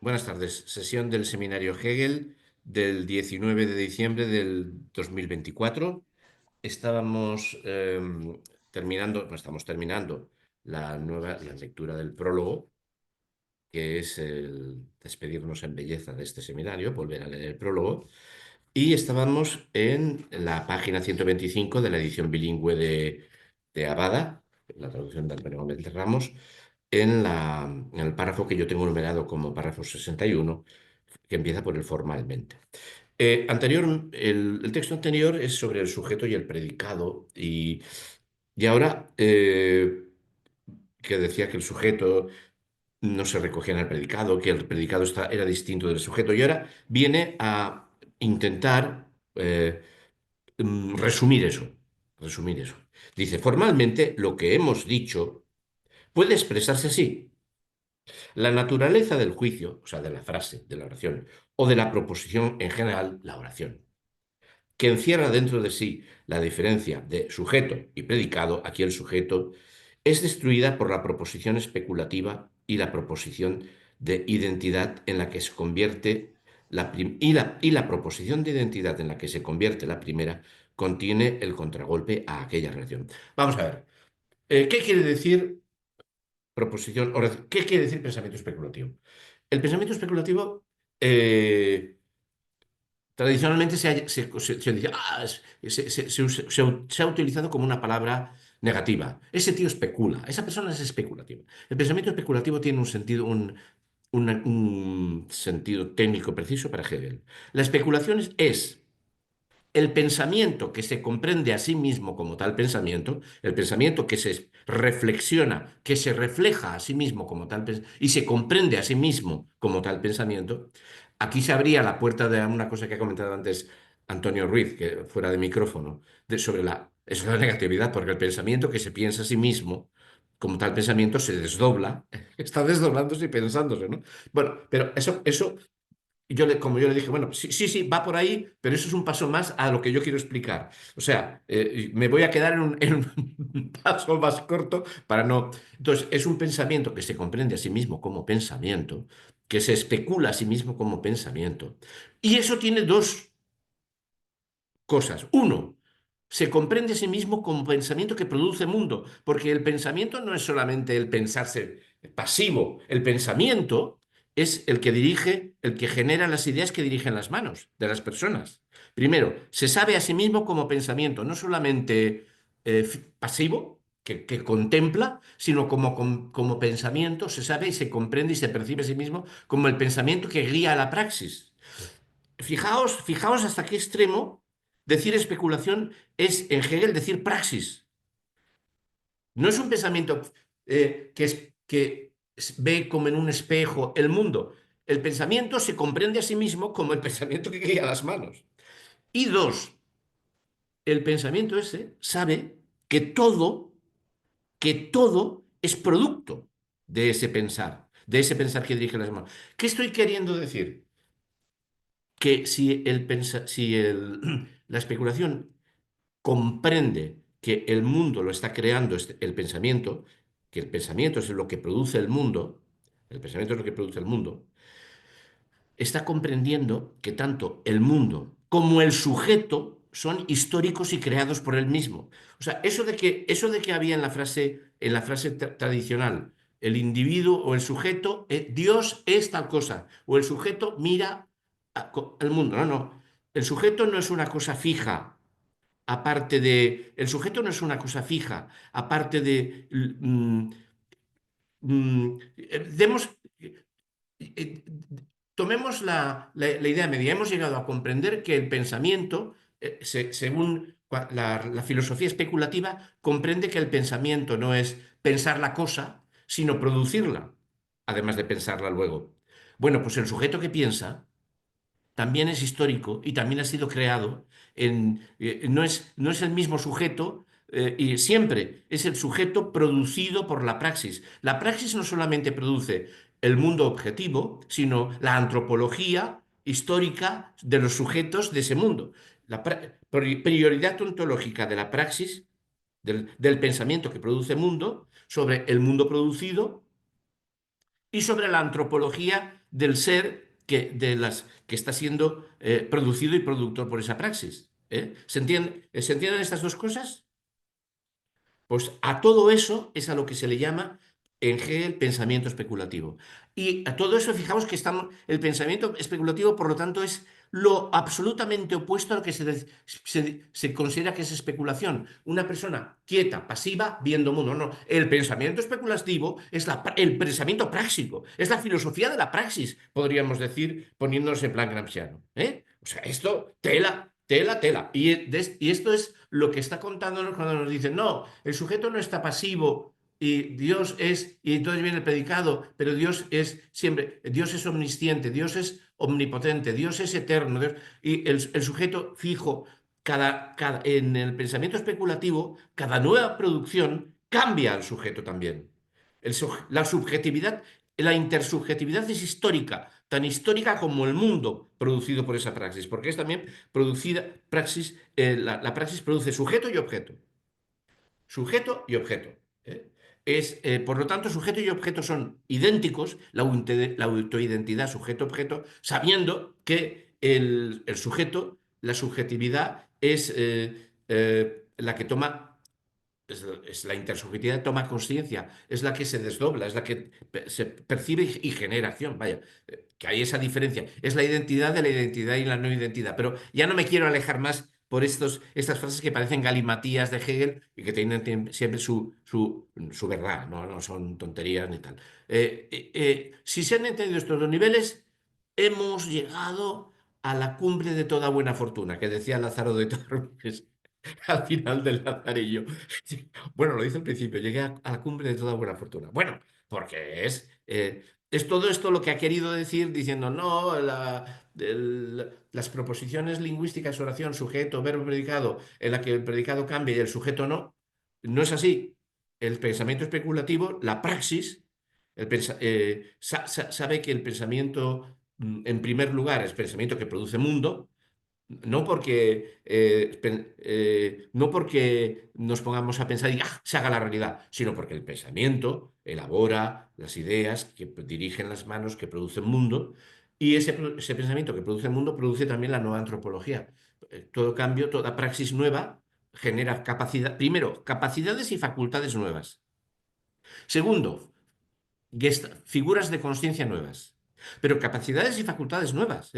Buenas tardes. Sesión del seminario Hegel del 19 de diciembre del 2024. Estábamos terminando, no estamos terminando la lectura del prólogo, que es el despedirnos en belleza de este seminario, volver a leer el prólogo. Y estábamos en la página 125 de la edición bilingüe de Abada, la traducción de Antonio Gómez de Ramos, en el párrafo que yo tengo numerado como párrafo 61, que empieza por el formalmente. El texto anterior es sobre el sujeto y el predicado, y ahora que decía que el sujeto no se recogía en el predicado, que el predicado era distinto del sujeto, y ahora viene a intentar resumir eso. Resumir eso. Dice, formalmente lo que hemos dicho puede expresarse así. La naturaleza del juicio, o sea, de la frase, de la oración, o de la proposición en general, la oración, que encierra dentro de sí la diferencia de sujeto y predicado, aquí el sujeto, es destruida por la proposición especulativa y la proposición de identidad en la que se convierte y la proposición de identidad en la que se convierte la primera contiene el contragolpe a aquella relación. Vamos a ver, ¿qué quiere decir ¿qué quiere decir pensamiento especulativo? El pensamiento especulativo tradicionalmente se dice, se ha utilizado como una palabra negativa. Ese tío especula, esa persona es especulativa. El pensamiento especulativo tiene un sentido técnico preciso para Hegel. La especulación es el pensamiento que se comprende a sí mismo como tal pensamiento, el pensamiento que se reflexiona, que se refleja a sí mismo como tal y se comprende a sí mismo como tal pensamiento, aquí se abría la puerta de una cosa que ha comentado antes Antonio Ruiz, que fuera de micrófono, sobre eso es la negatividad, porque el pensamiento que se piensa a sí mismo como tal pensamiento se desdobla, está desdoblándose y pensándose, ¿no? Bueno, pero eso como yo le dije, bueno, sí, sí, sí, va por ahí, pero eso es un paso más a lo que yo quiero explicar. O sea, me voy a quedar en un paso más corto para no. Entonces, es un pensamiento que se comprende a sí mismo como pensamiento, que se especula a sí mismo como pensamiento. Y eso tiene dos cosas. Uno, se comprende a sí mismo como pensamiento que produce mundo, porque el pensamiento no es solamente el pensarse pasivo, el pensamiento es el que dirige, el que genera las ideas que dirigen las manos de las personas. Primero, se sabe a sí mismo como pensamiento, no solamente pasivo, que contempla, sino como pensamiento, se sabe y se comprende y se percibe a sí mismo como el pensamiento que guía a la praxis. Fijaos hasta qué extremo decir especulación es en Hegel decir praxis. No es un pensamiento ve como en un espejo el mundo. El pensamiento se comprende a sí mismo como el pensamiento que guía las manos. Y dos, el pensamiento ese sabe que todo es producto de ese pensar que dirige las manos. ¿Qué estoy queriendo decir? Que si la especulación comprende que el mundo lo está creando el pensamiento, que el pensamiento es lo que produce el mundo, el pensamiento es lo que produce el mundo, está comprendiendo que tanto el mundo como el sujeto son históricos y creados por él mismo. O sea, eso de que había en la frase tradicional, el individuo o el sujeto, Dios es tal cosa, o el sujeto mira al mundo. No, no. El sujeto no es una cosa fija, aparte de. El sujeto no es una cosa fija, aparte de. Demos. eh, Tomemos la idea media. Hemos llegado a comprender que el pensamiento, según la filosofía especulativa, comprende que el pensamiento no es pensar la cosa, sino producirla, además de pensarla luego. Bueno, pues el sujeto que piensa también es histórico y también ha sido creado no es el mismo sujeto y siempre es el sujeto producido por la praxis. La praxis no solamente produce el mundo objetivo, sino la antropología histórica de los sujetos de ese mundo. Prioridad ontológica de la praxis, del pensamiento que produce mundo, sobre el mundo producido y sobre la antropología del ser que está siendo producido y productor por esa praxis. ¿Se entienden estas dos cosas? Pues a todo eso es a lo que se le llama en Hegel pensamiento especulativo. Y a todo eso, fijaos que el pensamiento especulativo, por lo tanto, es lo absolutamente opuesto a lo que se considera que es especulación. Una persona quieta, pasiva, viendo mundo. No, el pensamiento especulativo es el pensamiento práctico, es la filosofía de la praxis, podríamos decir, poniéndonos en plan gramsciano. O sea, esto, tela, tela, tela. Y esto es lo que está contándonos cuando nos dicen, no, el sujeto no está pasivo y Dios es, y entonces viene el predicado, pero Dios es siempre, Dios es omnisciente, Dios es omnipotente, Dios es eterno, y el sujeto fijo, en el pensamiento especulativo, cada nueva producción cambia al sujeto también. La subjetividad, la intersubjetividad es histórica, tan histórica como el mundo producido por esa praxis, porque es también producida praxis, la praxis produce sujeto y objeto. Sujeto y objeto. ¿eh? Por lo tanto, sujeto y objeto son idénticos, la autoidentidad sujeto-objeto, sabiendo que el sujeto, la subjetividad, es la que toma es la intersubjetividad toma conciencia, es la que se desdobla, es la que se percibe y genera acción. Vaya, que hay esa diferencia. Es la identidad de la identidad y la no identidad. Pero ya no me quiero alejar más por estas frases que parecen galimatías de Hegel y que tienen siempre su verdad, no son tonterías ni tal. Si se han entendido estos dos niveles, hemos llegado a la cumbre de toda buena fortuna, que decía Lázaro de Tormes al final del Lazarillo. Sí. Bueno, lo dice al principio, llegué a la cumbre de toda buena fortuna. Bueno, porque es todo esto lo que ha querido decir diciendo, no, las proposiciones lingüísticas, oración, sujeto, verbo, predicado, en la que el predicado cambia y el sujeto no, no es así. El pensamiento especulativo, la praxis, sabe que el pensamiento, en primer lugar, es pensamiento que produce mundo, no porque nos pongamos a pensar y se haga la realidad, sino porque el pensamiento elabora las ideas que dirigen las manos, que producen mundo, y ese pensamiento que produce el mundo produce también la nueva antropología. Todo cambio, toda praxis nueva genera capacidad, primero, capacidades y facultades nuevas. Segundo, figuras de conciencia nuevas, pero capacidades y facultades nuevas.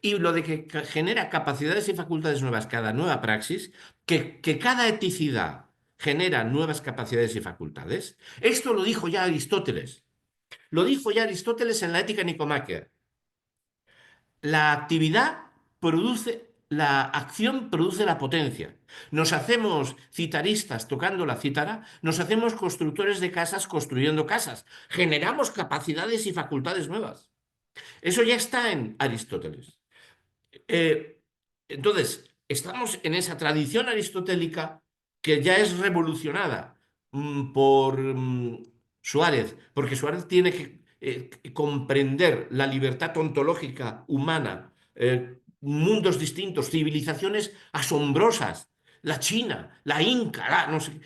Y lo de que genera capacidades y facultades nuevas cada nueva praxis, que cada eticidad genera nuevas capacidades y facultades, esto lo dijo ya Aristóteles. Lo dijo ya Aristóteles en la Ética Nicomáquea. La actividad produce, la acción produce la potencia. Nos hacemos citaristas tocando la cítara, nos hacemos constructores de casas construyendo casas. Generamos capacidades y facultades nuevas. Eso ya está en Aristóteles. Eh, entonces, estamos en esa tradición aristotélica que ya es revolucionada por Suárez, porque Suárez tiene que comprender la libertad ontológica humana, mundos distintos, civilizaciones asombrosas, la China, la Inca, no sé,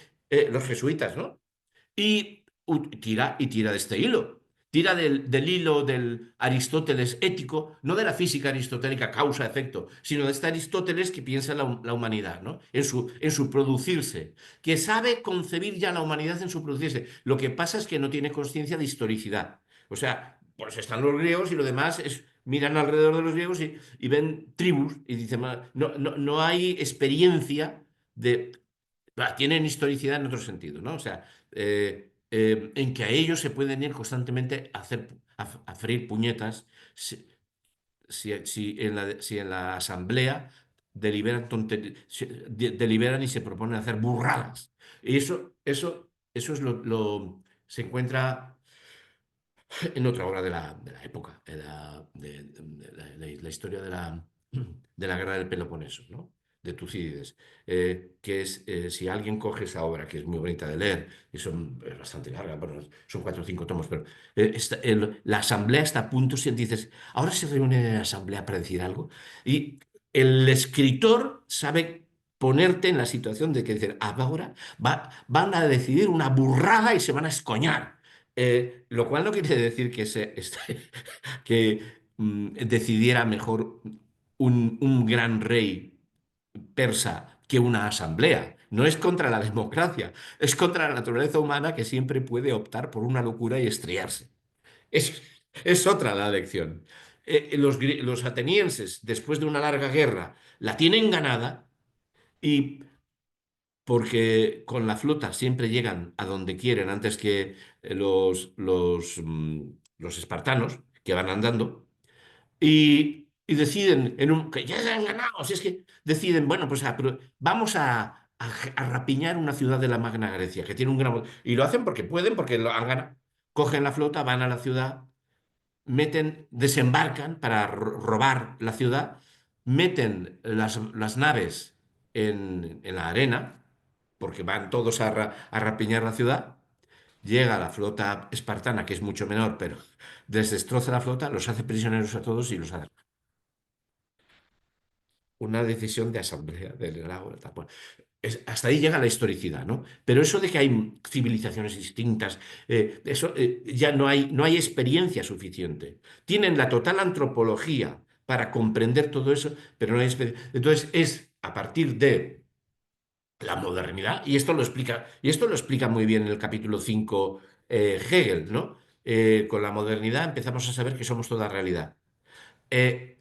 los jesuitas, ¿no? Y tira de este hilo. Tira del hilo del Aristóteles ético, no de la física aristotélica causa-efecto, sino de este Aristóteles que piensa en la humanidad, ¿no? En su producirse, que sabe concebir ya la humanidad en su producirse. Lo que pasa es que no tiene conciencia de historicidad. O sea, pues están los griegos y lo demás miran alrededor de los griegos y ven tribus y dicen, no hay experiencia de... Tienen historicidad en otro sentido, ¿no? O sea, en que a ellos se pueden ir constantemente a freír puñetas si en la asamblea deliberan y se proponen hacer burradas. Y eso se encuentra en otra obra de la época, la historia de la guerra del Peloponeso, ¿no? De Tucídides, que es, si alguien coge esa obra, que es muy bonita de leer, y es bastante larga, bueno, son 4 o 5 tomos, pero la asamblea está a punto, si dices, ahora se reúne en la asamblea para decir algo, y el escritor sabe ponerte en la situación de que decir, ahora van a decidir una burrada y se van a escoñar. Lo cual no quiere decir que, que decidiera mejor un gran rey persa que una asamblea. No es contra la democracia, es contra la naturaleza humana que siempre puede optar por una locura y estrellarse. Es, es otra la lección. Los atenienses, después de una larga guerra, la tienen ganada y porque con la flota siempre llegan a donde quieren antes que los espartanos que van andando y deciden que ya se han ganado, si es que deciden, bueno, pues vamos a rapiñar una ciudad de la Magna Grecia que tiene un gran... Y lo hacen porque pueden, porque lo han ganado. Cogen la flota, van a la ciudad, desembarcan para robar la ciudad, meten las naves en la arena, porque van todos a rapiñar la ciudad. Llega la flota espartana, que es mucho menor, pero desdestroza la flota, los hace prisioneros a todos y los hace una decisión de asamblea del lago. Tal cual. Hasta ahí llega la historicidad, ¿no? Pero eso de que hay civilizaciones distintas, eso ya no hay experiencia suficiente. Tienen la total antropología para comprender todo eso, pero no hay experiencia. Entonces es a partir de la modernidad, y esto lo explica muy bien en el capítulo 5 Hegel, ¿no? Con la modernidad empezamos a saber que somos toda realidad. Eh,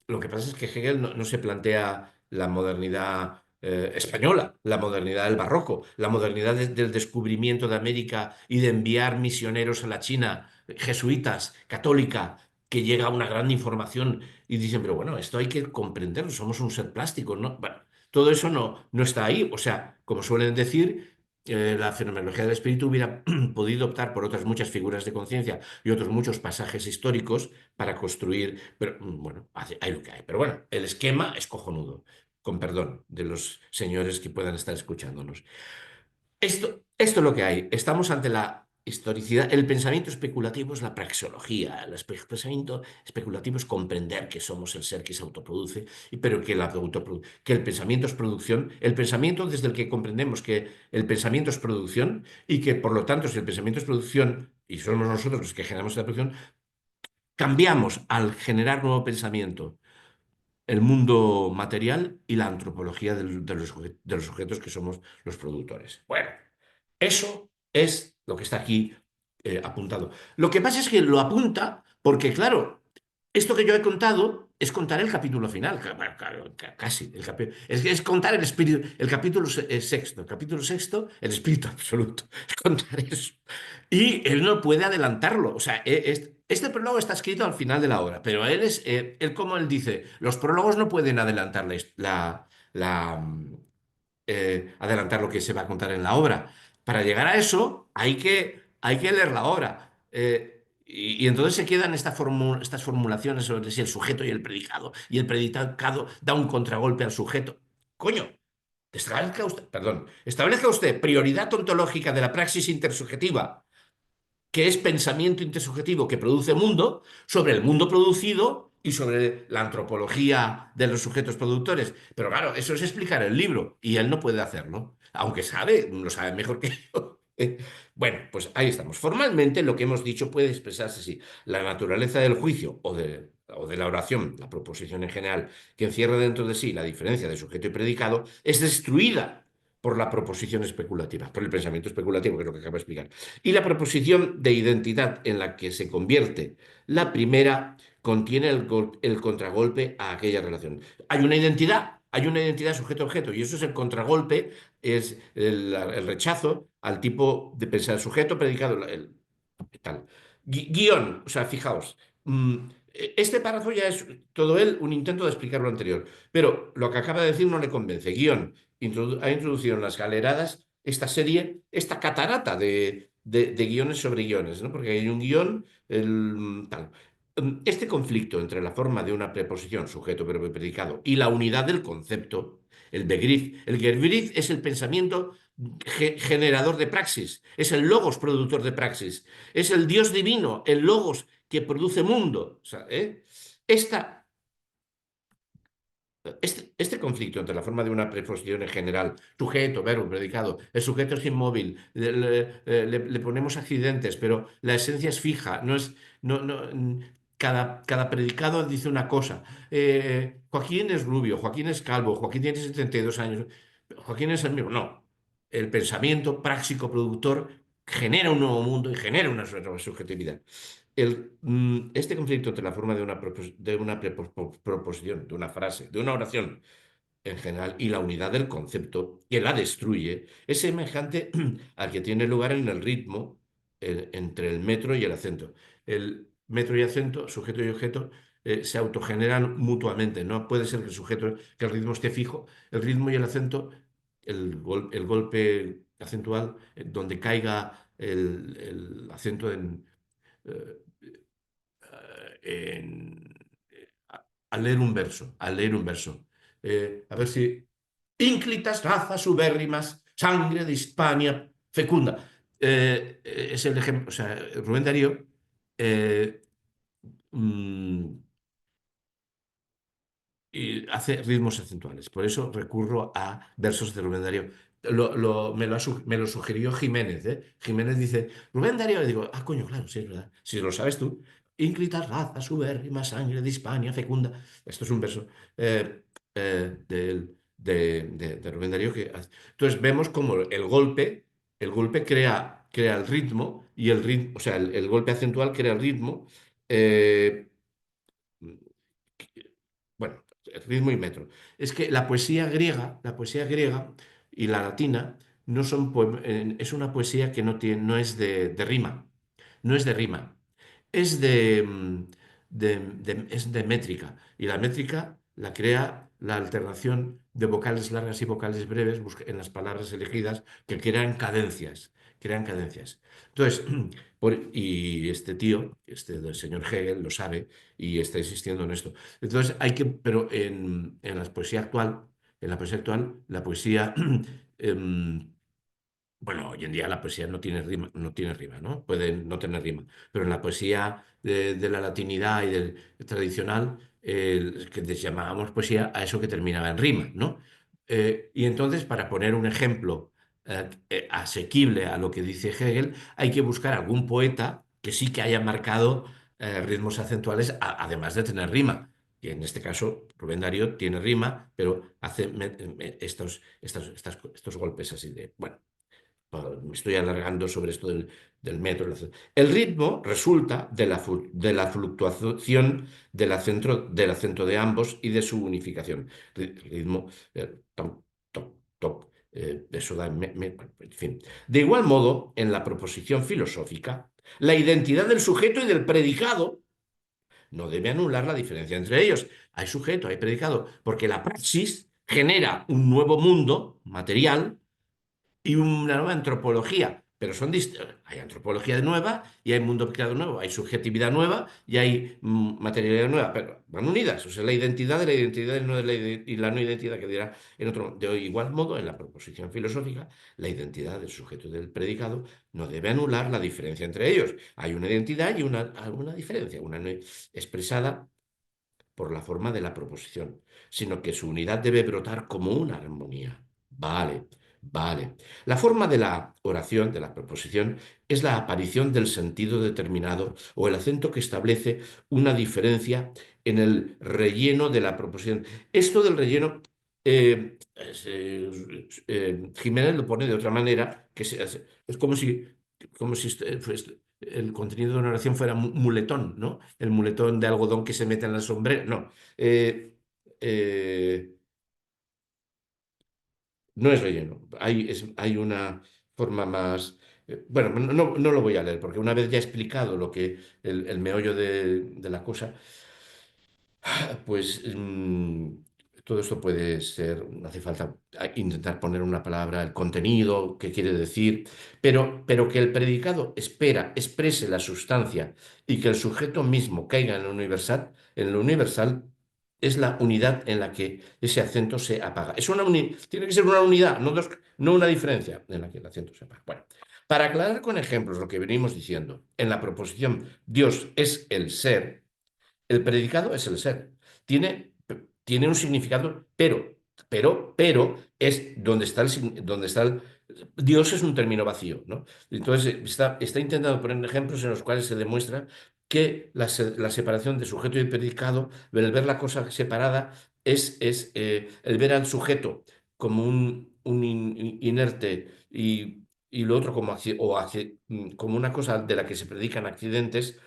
lo que pasa es que Hegel no se plantea la modernidad española, la modernidad del barroco, la modernidad del descubrimiento de América y de enviar misioneros a la China, jesuitas, católica, que llega a una gran información y dicen, pero bueno, esto hay que comprenderlo, somos un ser plástico, ¿no? Bueno, todo eso no está ahí. O sea, como suelen decir, la fenomenología del espíritu hubiera podido optar por otras muchas figuras de conciencia y otros muchos pasajes históricos para construir, pero bueno, hay lo que hay. Pero bueno, el esquema es cojonudo, con perdón de los señores que puedan estar escuchándonos. Esto es lo que hay. Estamos ante la historicidad. El pensamiento especulativo es la praxeología. Pensamiento especulativo es comprender que somos el ser que se autoproduce, pero que el pensamiento es producción. El pensamiento desde el que comprendemos que el pensamiento es producción y que, por lo tanto, si el pensamiento es producción y somos nosotros los que generamos la producción, cambiamos al generar nuevo pensamiento el mundo material y la antropología de los sujetos que somos los productores. Bueno, eso es lo que está aquí apuntado. Lo que pasa es que lo apunta porque, claro, esto que yo he contado es contar el capítulo final, casi. Es contar el espíritu, el capítulo sexto. El capítulo sexto, el espíritu absoluto. Es contar eso. Y él no puede adelantarlo. O sea, este prólogo está escrito al final de la obra, pero él como él dice, los prólogos no pueden adelantar adelantar lo que se va a contar en la obra. Para llegar a eso hay que leer la obra. Y entonces se quedan estas formulaciones sobre si el sujeto y el predicado, y el predicado da un contragolpe al sujeto. Coño, establezca usted prioridad ontológica de la praxis intersubjetiva, que es pensamiento intersubjetivo que produce mundo, sobre el mundo producido y sobre la antropología de los sujetos productores. Pero claro, eso es explicar el libro y él no puede hacerlo, aunque lo sabe mejor que yo. Bueno, pues ahí estamos. Formalmente lo que hemos dicho puede expresarse así. La naturaleza del juicio o de la oración, la proposición en general, que encierra dentro de sí la diferencia de sujeto y predicado, es destruida por la proposición especulativa, por el pensamiento especulativo, que es lo que acabo de explicar. Y la proposición de identidad en la que se convierte la primera contiene el contragolpe a aquella relación. Hay una identidad sujeto-objeto, y eso es el contragolpe, es el rechazo al tipo de pensar sujeto, predicado, tal. Guión, o sea, fijaos, este párrafo ya es todo él un intento de explicar lo anterior, pero lo que acaba de decir no le convence. Guión ha introducido en las galeradas esta serie, esta catarata de guiones sobre guiones, ¿no? Porque hay un guión, tal. Este conflicto entre la forma de una preposición, sujeto, verbo y predicado, y la unidad del concepto, el Begriff. El Begriff es el pensamiento generador de praxis, es el logos productor de praxis, es el Dios divino, el logos que produce mundo. O sea, esta Este conflicto entre la forma de una preposición en general, sujeto, verbo, predicado, el sujeto es inmóvil, le ponemos accidentes, pero la esencia es fija, no es, cada predicado dice una cosa. Joaquín es rubio, Joaquín es calvo, Joaquín tiene 72 años, Joaquín es el mismo. No, el pensamiento práctico productor genera un nuevo mundo y genera una nueva subjetividad. Este conflicto entre la forma de una proposición, de una frase, de una oración en general y la unidad del concepto que la destruye es semejante al que tiene lugar en el ritmo entre el metro y el acento. El metro y acento, sujeto y objeto, se autogeneran mutuamente. No puede ser que que el ritmo esté fijo. El ritmo y el acento, el golpe acentual, donde caiga el acento eh, al leer un verso, al leer un verso. A ver si... Ínclitas razas ubérrimas, sangre de Hispania fecunda. Es el ejemplo, o sea, Rubén Darío eh, mm, y hace ritmos acentuales. Por eso recurro a versos de Rubén Darío. Me lo sugirió Jiménez, ¿eh? Jiménez dice, Rubén Darío, y digo, ah, coño, claro, sí, es verdad. Si lo sabes tú. Ínclitas razas, ubérrima sangre de Hispania fecunda. Esto es un verso de Rubén Darío que entonces vemos como el golpe crea el ritmo y el ritmo, o sea, el golpe acentual crea el ritmo. eh, bueno, ritmo y metro. Es que la poesía griega y la latina no son es una poesía que no es de rima, no es de rima, es es de métrica. Y la métrica la crea la alternación de vocales largas y vocales breves en las palabras elegidas que crean cadencias. Entonces, y este tío, este del señor Hegel, lo sabe y está insistiendo en esto. Entonces pero en la poesía actual, la poesía, em, bueno, hoy en día la poesía no tiene rima, ¿no? Puede no tener rima, pero en la poesía de la latinidad y del tradicional, que les llamábamos poesía a eso que terminaba en rima, ¿no? Y entonces, para poner un ejemplo asequible a lo que dice Hegel, hay que buscar algún poeta que sí que haya marcado ritmos acentuales, además de tener rima. Y en este caso, Rubén Darío tiene rima, pero hace estos golpes así de, bueno. Me estoy alargando sobre esto del metro. El ritmo resulta de la fluctuación del acento de ambos y de su unificación. Ritmo, tom, top, top, eso da, en fin. De igual modo, en la proposición filosófica, la identidad del sujeto y del predicado no debe anular la diferencia entre ellos. Hay sujeto, hay predicado, porque la praxis genera un nuevo mundo material y una nueva antropología. Pero hay antropología nueva y hay mundo creado nuevo, hay subjetividad nueva y hay materialidad nueva, pero van unidas. O sea, la identidad de la identidad y y la no identidad que dirá en otro. De igual modo, en la proposición filosófica, la identidad del sujeto y del predicado no debe anular la diferencia entre ellos. Hay una identidad y una diferencia, una no expresada por la forma de la proposición, sino que su unidad debe brotar como una armonía. Vale, vale. La forma de la oración, de la proposición, es la aparición del sentido determinado o el acento que establece una diferencia en el relleno de la proposición. Esto del relleno, Jiménez lo pone de otra manera, es como si el contenido de una oración fuera muletón, ¿no? El muletón de algodón que se mete en la sombrera. No. Eh, eh, no es relleno. Hay una forma más. Bueno, no lo voy a leer, porque una vez ya he explicado el meollo de la cosa, pues todo esto puede ser, no hace falta intentar poner una palabra, el contenido, qué quiere decir, pero que el predicado exprese la sustancia y que el sujeto mismo caiga en lo universal es la unidad en la que ese acento se apaga. Tiene que ser una unidad, no una diferencia en la que el acento se apaga. Bueno, para aclarar con ejemplos lo que venimos diciendo, en la proposición Dios es el ser, el predicado es el ser. Tiene, tiene un significado, pero es donde está donde está Dios es un término vacío, ¿no? Entonces está intentando poner ejemplos en los cuales se demuestra que la separación de sujeto y predicado, el ver la cosa separada, es el ver al sujeto como un inerte y lo otro como, como una cosa de la que se predican accidentes,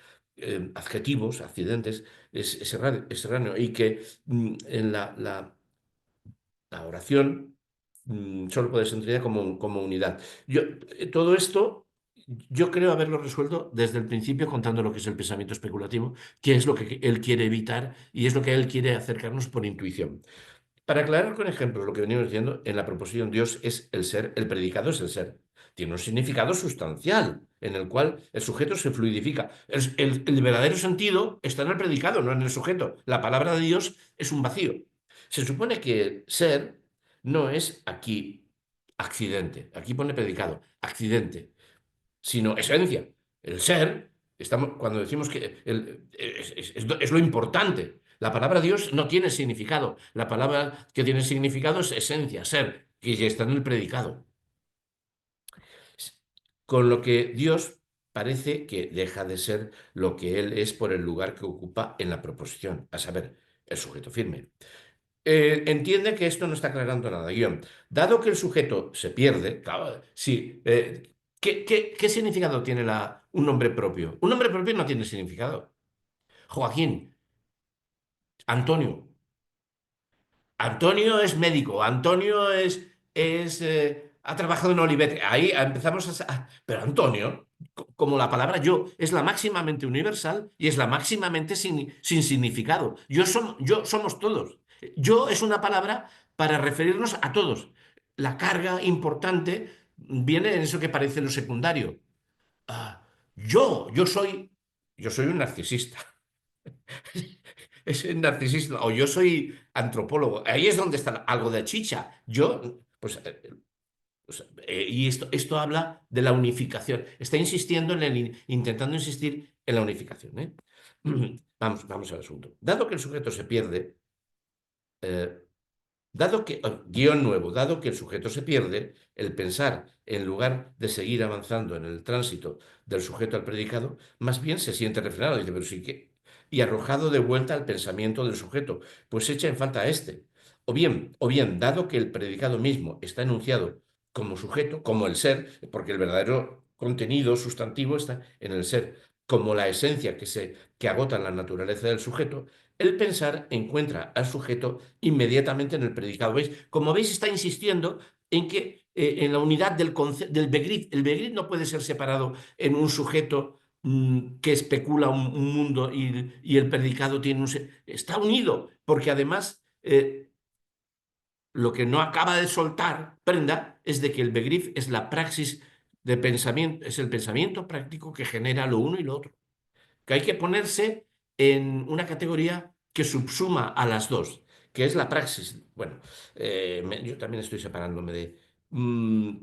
adjetivos, accidentes, es erróneo. Y que en la oración solo puede ser entendida como unidad. Todo esto yo creo haberlo resuelto desde el principio contando lo que es el pensamiento especulativo, que es lo que él quiere evitar y es lo que él quiere acercarnos por intuición. Para aclarar con ejemplo lo que venimos diciendo, en la proposición Dios es el ser, el predicado es el ser. Tiene un significado sustancial en el cual el sujeto se fluidifica. El verdadero sentido está en el predicado, no en el sujeto. La palabra de Dios es un vacío. Se supone que ser no es aquí accidente. Aquí pone predicado, accidente, sino esencia. El ser, cuando decimos que es lo importante. La palabra Dios no tiene significado. La palabra que tiene significado es esencia, ser, que ya está en el predicado. Con lo que Dios parece que deja de ser lo que Él es por el lugar que ocupa en la proposición, a saber, el sujeto firme. Entiende que esto no está aclarando nada. Guión. Dado que el sujeto se pierde, claro, sí, ¿qué significado tiene un nombre propio? Un nombre propio no tiene significado. Joaquín, Antonio. Antonio es médico, Antonio ha trabajado en Olivet. Ahí empezamos Pero Antonio, como la palabra yo, es la máximamente universal y es la máximamente sin significado. Yo somos todos. Yo es una palabra para referirnos a todos. La carga importante viene en eso que parece lo secundario. Ah, yo soy un narcisista. Es narcisista. O yo soy antropólogo. Ahí es donde está algo de chicha. Y esto habla de la unificación. Está insistiendo intentando insistir en la unificación, ¿eh? Vamos al asunto. Dado que el sujeto se pierde, eh, guión nuevo, dado que el sujeto se pierde, el pensar, en lugar de seguir avanzando en el tránsito del sujeto al predicado, más bien se siente refrenado. Dice, pero sí que. Y arrojado de vuelta al pensamiento del sujeto, pues echa en falta a este. O bien, dado que el predicado mismo está enunciado como sujeto, como el ser, porque el verdadero contenido sustantivo está en el ser, como la esencia que agota la naturaleza del sujeto, el pensar encuentra al sujeto inmediatamente en el predicado. ¿Veis? Como veis, está insistiendo en que en la unidad del Begriff. El Begriff no puede ser separado en un sujeto que especula un mundo y el predicado tiene está unido, porque además lo que no acaba de soltar Prenda es de que el Begriff es la praxis de pensamiento, es el pensamiento práctico que genera lo uno y lo otro, que hay que ponerse en una categoría que subsuma a las dos, que es la praxis. Bueno, yo también estoy separándome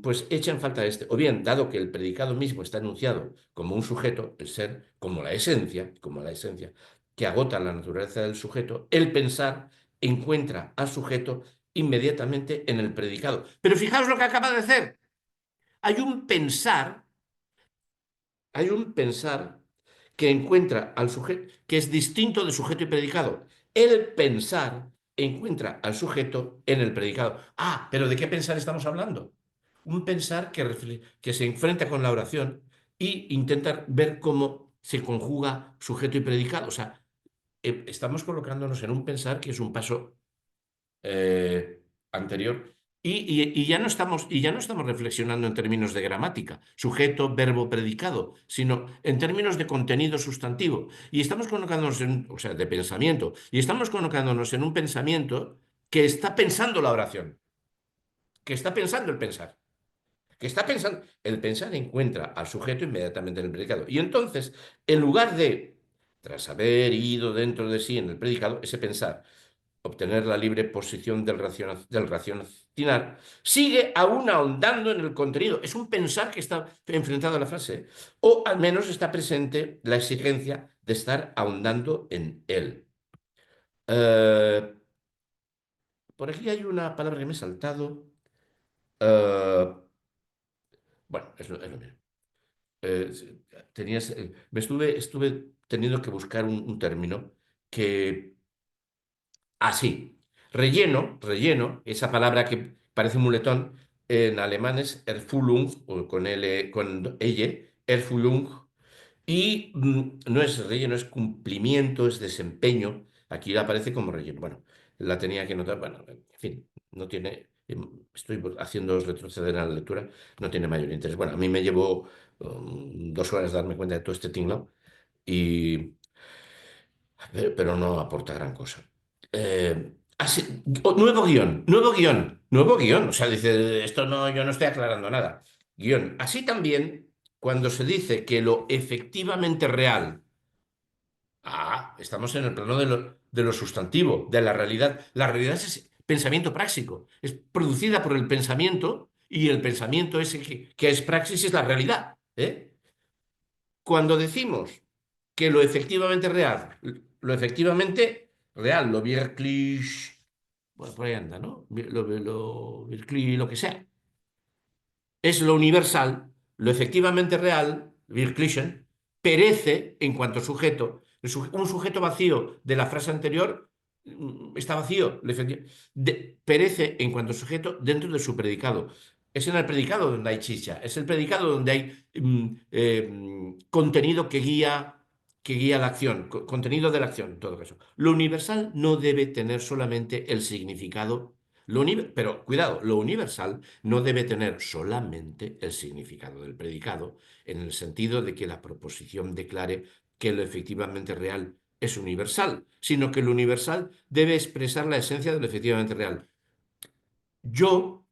pues echa en falta este. O bien, dado que el predicado mismo está enunciado como un sujeto, el ser, como la esencia, que agota la naturaleza del sujeto, el pensar encuentra al sujeto inmediatamente en el predicado. Pero fijaos lo que acaba de hacer. Hay un pensar hay un pensar que encuentra al sujeto, que es distinto de sujeto y predicado. El pensar encuentra al sujeto en el predicado. Ah, pero ¿de qué pensar estamos hablando? Un pensar que se enfrenta con la oración e intenta ver cómo se conjuga sujeto y predicado. O sea, estamos colocándonos en un pensar que es un paso anterior. Y ya no estamos reflexionando en términos de gramática, sujeto, verbo, predicado, sino en términos de contenido sustantivo. Y estamos colocándonos o sea, de pensamiento. Y estamos colocándonos en un pensamiento que está pensando la oración, que está pensando el pensar, que está pensando. El pensar encuentra al sujeto inmediatamente en el predicado. Y entonces, en lugar de, tras haber ido dentro de sí en el predicado, ese pensar obtener la libre posición del raciocinar, sigue aún ahondando en el contenido. Es un pensar que está enfrentado a la frase, o al menos está presente la exigencia de estar ahondando en él. Eh, por aquí hay una palabra que me he saltado. Eh, bueno, es lo mismo. Estuve teniendo que buscar un término que, así, relleno, esa palabra que parece un muletón, en alemán es Erfüllung, o con L, con elle, Erfüllung, y no es relleno, es cumplimiento, es desempeño. Aquí aparece como relleno. Bueno, la tenía que notar. Bueno, en fin, no tiene. Estoy haciendo retroceder a la lectura, no tiene mayor interés. Bueno, a mí me llevó 2 horas darme cuenta de todo este tinglado, y, pero no aporta gran cosa. Nuevo guión. O sea, dice, esto no, yo no estoy aclarando nada. Guión. Así también, cuando se dice que lo efectivamente real. Estamos en el plano de lo sustantivo, de la realidad. La realidad es pensamiento práctico, es producida por el pensamiento, y el pensamiento ese que es praxis es la realidad, ¿eh? Cuando decimos que lo wirklich, bueno, por ahí anda, ¿no? Lo wirklich, lo que sea, es lo universal, lo efectivamente real, Wirklichen, perece en cuanto sujeto. Un sujeto vacío de la frase anterior está vacío. Perece en cuanto sujeto dentro de su predicado. Es en el predicado donde hay chicha, es el predicado donde hay contenido que guía la acción, contenido de la acción, en todo caso. Lo universal no debe tener solamente el significado, pero cuidado, lo universal no debe tener solamente el significado del predicado, en el sentido de que la proposición declare que lo efectivamente real es universal, sino que lo universal debe expresar la esencia de lo efectivamente real. Yo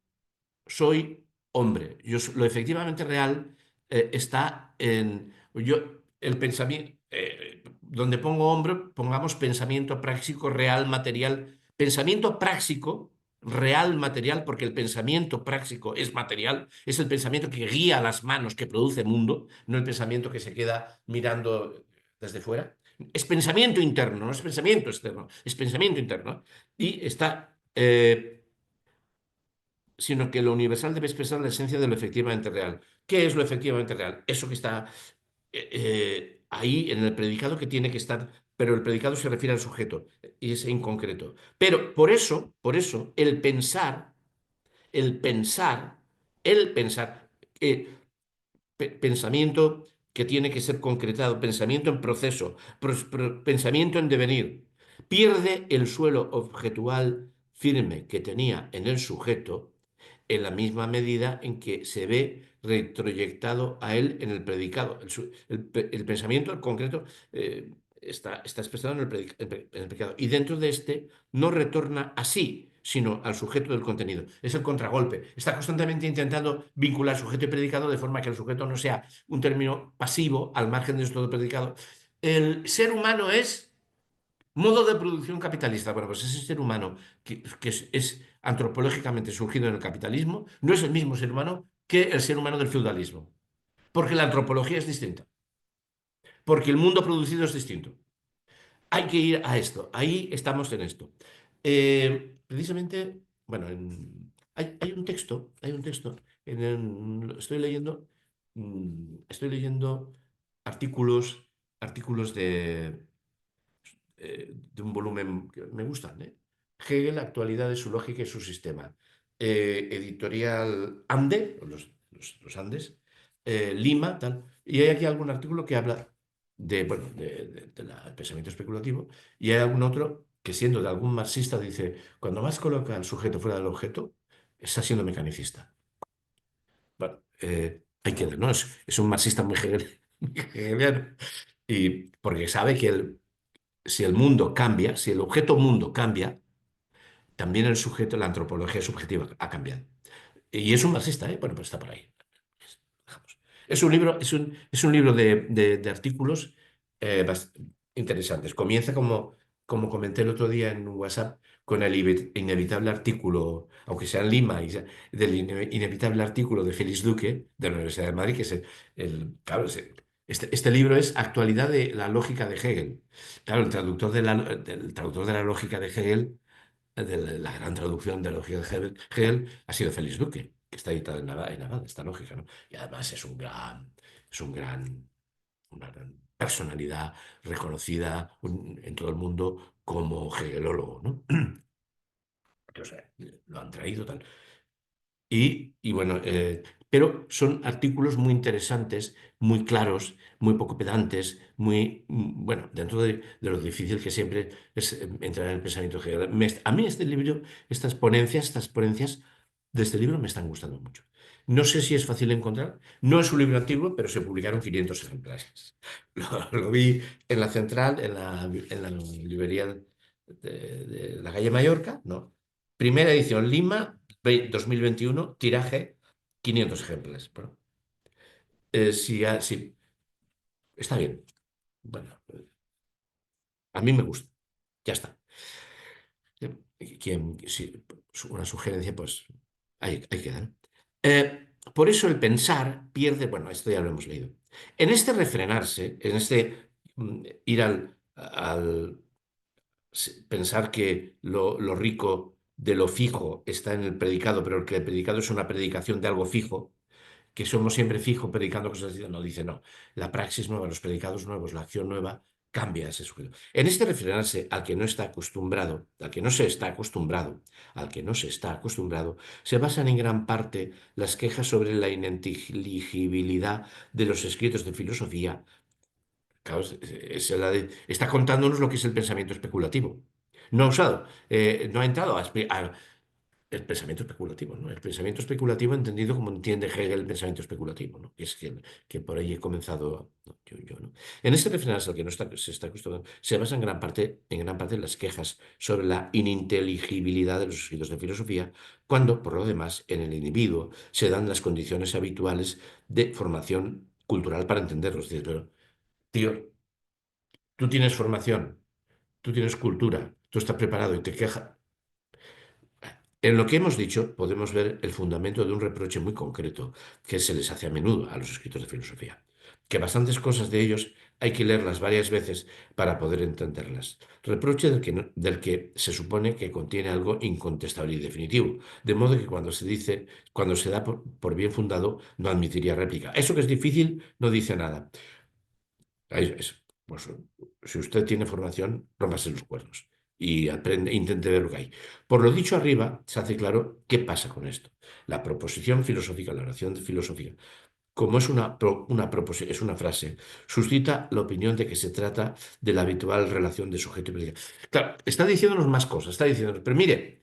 soy hombre. Lo efectivamente real está en el pensamiento. Donde pongo hombre, pongamos pensamiento práctico, real, material. Pensamiento práctico, real, material, porque el pensamiento práctico es material, es el pensamiento que guía las manos, que produce mundo, no el pensamiento que se queda mirando desde fuera. Es pensamiento interno, no es pensamiento externo, es pensamiento interno. Y está. Sino que lo universal debe expresar la esencia de lo efectivamente real. ¿Qué es lo efectivamente real? Eso que está ahí en el predicado, que tiene que estar, pero el predicado se refiere al sujeto y es en concreto. Pero por eso, el pensar, el pensar, pensamiento que tiene que ser concretado, pensamiento en proceso, pensamiento en devenir, pierde el suelo objetual firme que tenía en el sujeto, en la misma medida en que se ve retroyectado a él en el predicado. El pensamiento, el concreto, está expresado en el predicado. Y dentro de este no retorna a sí, sino al sujeto del contenido. Es el contragolpe. Está constantemente intentando vincular sujeto y predicado de forma que el sujeto no sea un término pasivo al margen de todo predicado. El ser humano es modo de producción capitalista. Bueno, pues ese ser humano que es antropológicamente surgido en el capitalismo no es el mismo ser humano que el ser humano del feudalismo, porque la antropología es distinta, porque el mundo producido es distinto. Hay que ir a esto, ahí estamos en esto. Precisamente, bueno, hay un texto estoy leyendo artículos de un volumen que me gustan, ¿eh? Hegel, actualidad de su lógica y su sistema. Editorial Ande, los Andes, Lima, tal. Y hay aquí algún artículo que habla bueno, del pensamiento especulativo, y hay algún otro que, siendo de algún marxista, dice, cuando más coloca al sujeto fuera del objeto, está siendo mecanicista. Bueno, hay que ver, ¿no? Es un marxista muy muy hegeliano, y porque sabe que si el mundo cambia, si el objeto mundo cambia, también el sujeto, la antropología subjetiva ha cambiado. Y es un marxista, ¿eh? Bueno, pues está por ahí. Dejamos. Es un libro de artículos interesantes. Comienza como comenté el otro día en WhatsApp, con el inevitable artículo, aunque sea en Lima, del inevitable artículo de Félix Duque, de la Universidad de Madrid, que es claro, este libro es Actualidad de la lógica de Hegel. Claro, el traductor de la lógica de Hegel de la gran traducción de la lógica de Hegel ha sido Félix Duque, que está editada en Navada, esta lógica, ¿no? Y además es una gran personalidad reconocida en todo el mundo como hegelólogo, ¿no? O sea, lo han traído tal. Y bueno, pero son artículos muy interesantes, muy claros, muy poco pedantes, bueno, dentro de lo difícil que siempre es entrar en el pensamiento general. A mí este libro, estas ponencias de este libro me están gustando mucho. No sé si es fácil de encontrar. No es un libro antiguo, pero se publicaron 500 ejemplares. Lo vi en la central, en la librería de la calle Mallorca, ¿no? Primera edición, Lima, 2021, tiraje 500 ejemplares. Bueno, sí, está bien. Bueno, a mí me gusta. Ya está. Si una sugerencia, pues ahí queda, ¿no? Por eso el pensar pierde, bueno, esto ya lo hemos leído. En este refrenarse, en este ir al pensar que lo rico de lo fijo está en el predicado, pero que el predicado es una predicación de algo fijo, que somos siempre fijos predicando cosas así, no, dice no. La praxis nueva, los predicados nuevos, la acción nueva cambia ese sujeto. En este refrenarse al que no está acostumbrado, al que no se está acostumbrado, al que no se está acostumbrado, se basan en gran parte las quejas sobre la ininteligibilidad de los escritos de filosofía. Claro, está contándonos lo que es el pensamiento especulativo. No ha usado, no ha entrado el pensamiento especulativo, ¿no? El pensamiento especulativo entendido como entiende Hegel el pensamiento especulativo, ¿no? Que por ahí he comenzado, ¿no? ¿no? En este refrenarse al que no se está acostumbrado, se basa en gran parte en las quejas sobre la ininteligibilidad de los escritos de filosofía, cuando, por lo demás, en el individuo se dan las condiciones habituales de formación cultural para entenderlos. Dices, pero, tío, tú tienes formación, tú tienes cultura, tú estás preparado y te quejas. En lo que hemos dicho podemos ver el fundamento de un reproche muy concreto que se les hace a menudo a los escritores de filosofía, que bastantes cosas de ellos hay que leerlas varias veces para poder entenderlas. Reproche del que se supone que contiene algo incontestable y definitivo, de modo que cuando se da por bien fundado, no admitiría réplica. Eso que es difícil no dice nada. Pues, si usted tiene formación, rómpase los cuernos y intente ver lo que hay. Por lo dicho arriba, se hace claro qué pasa con esto. La proposición filosófica, la oración filosófica, como es una frase, suscita la opinión de que se trata de la habitual relación de sujeto y predicado. Claro, está diciéndonos más cosas, está diciéndonos, pero mire,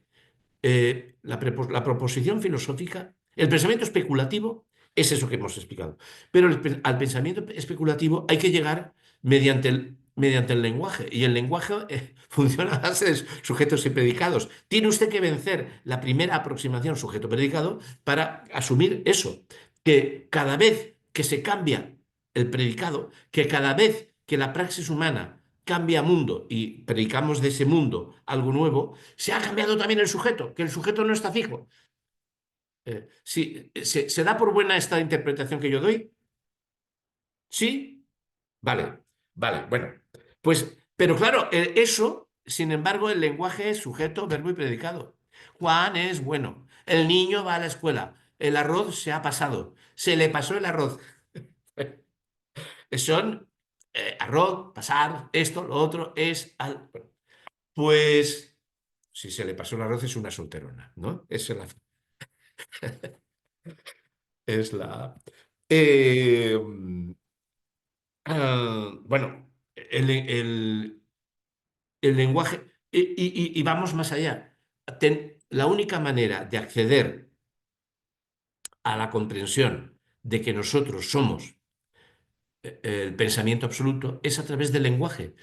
la proposición filosófica, el pensamiento especulativo es eso que hemos explicado. Pero al pensamiento especulativo hay que llegar mediante el lenguaje. Y el lenguaje funciona a base de sujetos y predicados. Tiene usted que vencer la primera aproximación sujeto-predicado para asumir eso, que cada vez que se cambia el predicado, que cada vez que la praxis humana cambia mundo y predicamos de ese mundo algo nuevo, se ha cambiado también el sujeto, que el sujeto no está fijo. Sí, ¿se da por buena esta interpretación que yo doy? Sí, vale, vale, bueno. Pues, pero claro, eso, sin embargo, el lenguaje es sujeto, verbo y predicado. Juan es bueno, el niño va a la escuela, el arroz se ha pasado, se le pasó el arroz. Son arroz, pasar, esto, lo otro, Pues, si se le pasó el arroz es una solterona, ¿no? Es la. Eh, bueno, el lenguaje, y vamos más allá. La única manera de acceder a la comprensión de que nosotros somos el pensamiento absoluto es a través del lenguaje.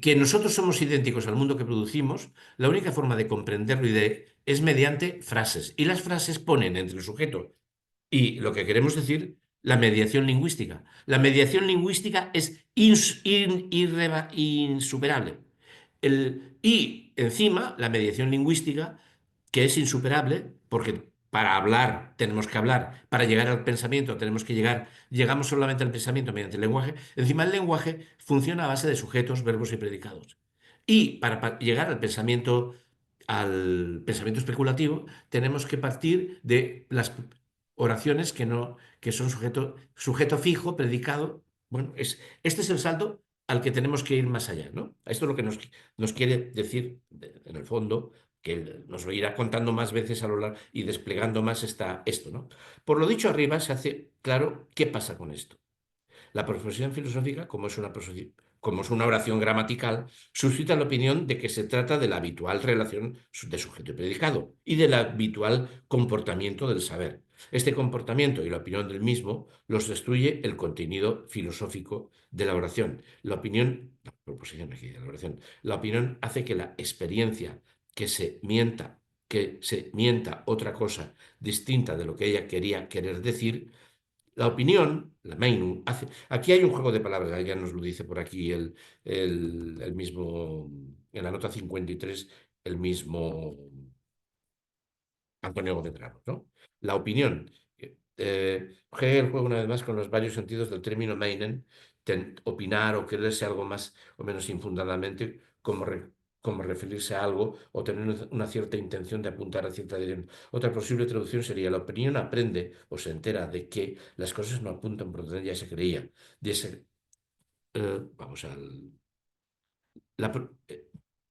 Que nosotros somos idénticos al mundo que producimos, la única forma de comprenderlo es mediante frases. Y las frases ponen entre el sujeto y lo que queremos decir, la mediación lingüística. La mediación lingüística es insuperable. Y encima, la mediación lingüística, que es insuperable, porque para hablar tenemos que hablar, para llegar al pensamiento llegamos solamente al pensamiento mediante el lenguaje, encima el lenguaje funciona a base de sujetos, verbos y predicados. Y para llegar al pensamiento al pensamiento especulativo, tenemos que partir de las oraciones que son sujeto fijo, predicado. Bueno, este es el salto al que tenemos que ir más allá, ¿no? Esto es lo que nos quiere decir, en el fondo, que nos lo irá contando más veces a lo largo y desplegando más esto, ¿no? Por lo dicho arriba, se hace claro qué pasa con esto. La proposición filosófica, como es una oración gramatical, suscita la opinión de que se trata de la habitual relación de sujeto y predicado y del habitual comportamiento del saber. Este comportamiento y la opinión del mismo los destruye el contenido filosófico de la oración. La proposición aquí de la oración, la opinión hace que la experiencia que se mienta otra cosa distinta de lo que ella querer decir. La opinión, la Meinung, hace. Aquí hay un juego de palabras, ya nos lo dice por aquí el mismo, en la nota 53, el mismo Antonio Gómez Ramos, ¿no? La opinión. Hegel juega una vez más con los varios sentidos del término meinen, opinar o creerse algo más o menos infundadamente, como referirse a algo o tener una cierta intención de apuntar a cierta dirección. Otra posible traducción sería: la opinión aprende o se entera de que las cosas no apuntan por donde ya se creía. Vamos al la, pro- eh,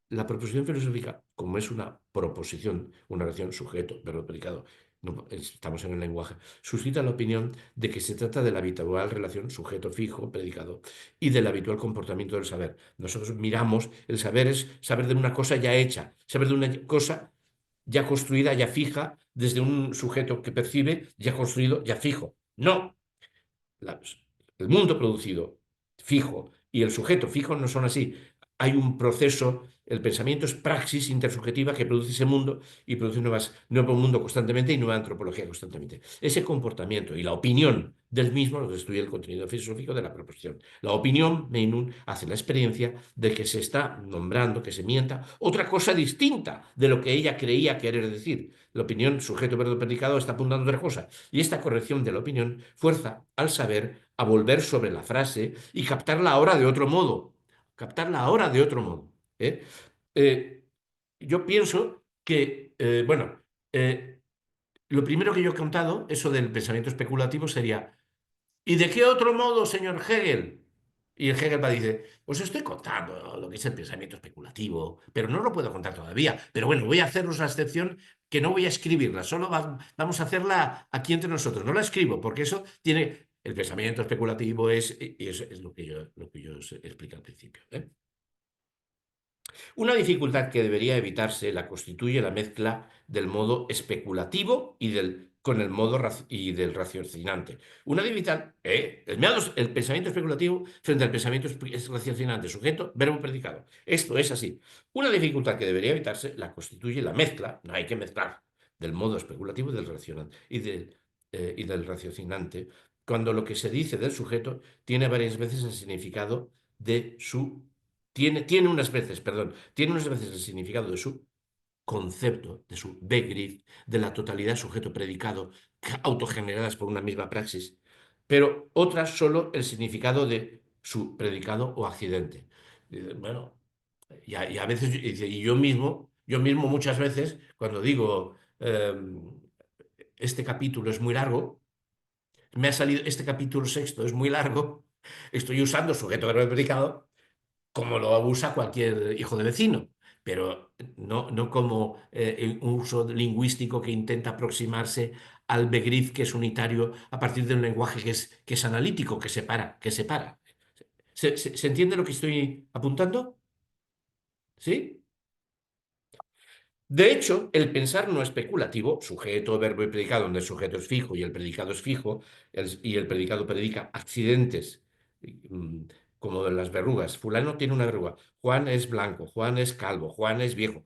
la proposición filosófica, como es una proposición, una oración sujeto, verbo predicado, no, estamos en el lenguaje, suscita la opinión de que se trata de la habitual relación sujeto fijo, predicado, y del habitual comportamiento del saber. Nosotros miramos, el saber es saber de una cosa ya hecha, saber de una cosa ya construida, ya fija, desde un sujeto que percibe, ya construido, ya fijo. No, la- el mundo producido fijo y el sujeto fijo no son así. Hay un proceso, el pensamiento es praxis intersubjetiva que produce ese mundo y produce nuevo mundo constantemente y nueva antropología constantemente. Ese comportamiento y la opinión del mismo nos destruye el contenido filosófico de la proposición. La opinión, Meinun, hace la experiencia de que se está nombrando, que se mienta, otra cosa distinta de lo que ella creía querer decir. La opinión, sujeto, verbo, predicado, está apuntando a otra cosa. Y esta corrección de la opinión fuerza al saber a volver sobre la frase y captarla ahora de otro modo. Captarla ahora de otro modo. ¿Eh? Eh, yo pienso que, bueno, lo primero que yo he contado, eso del pensamiento especulativo, sería: ¿y de qué otro modo, señor Hegel? Y el Hegel va a decir: os estoy contando lo que es el pensamiento especulativo, pero no lo puedo contar todavía. Pero bueno, voy a haceros la excepción que no voy a escribirla, solo vamos a hacerla aquí entre nosotros. No la escribo, porque eso tiene. El pensamiento especulativo y eso es lo que yo os expliqué al principio. Una dificultad que debería evitarse la constituye la mezcla del modo especulativo con el modo y del raciocinante. Una dificultad, el pensamiento especulativo frente al pensamiento raciocinante, sujeto, verbo, predicado. Esto es así. Una dificultad que debería evitarse la constituye la mezcla, no hay que mezclar, del modo especulativo y del raciocinante, cuando lo que se dice del sujeto tiene varias veces el significado de su tiene unas veces el significado de su concepto, de su Begriff, de la totalidad sujeto-predicado, autogeneradas por una misma praxis, pero otras solo el significado de su predicado o accidente. Bueno, y a veces, y yo mismo muchas veces, cuando digo, este capítulo es muy largo, me ha salido, este capítulo sexto es muy largo, estoy usando sujeto verbo predicado como lo usa cualquier hijo de vecino, pero no como un uso lingüístico que intenta aproximarse al Begriff, que es unitario a partir de un lenguaje que es analítico, que separa. ¿Se entiende lo que estoy apuntando? ¿Sí? De hecho, el pensar no especulativo, sujeto, verbo y predicado, donde el sujeto es fijo y el predicado es fijo, y el predicado predica accidentes, mm, como de las verrugas. Fulano tiene una verruga, Juan es blanco, Juan es calvo, Juan es viejo.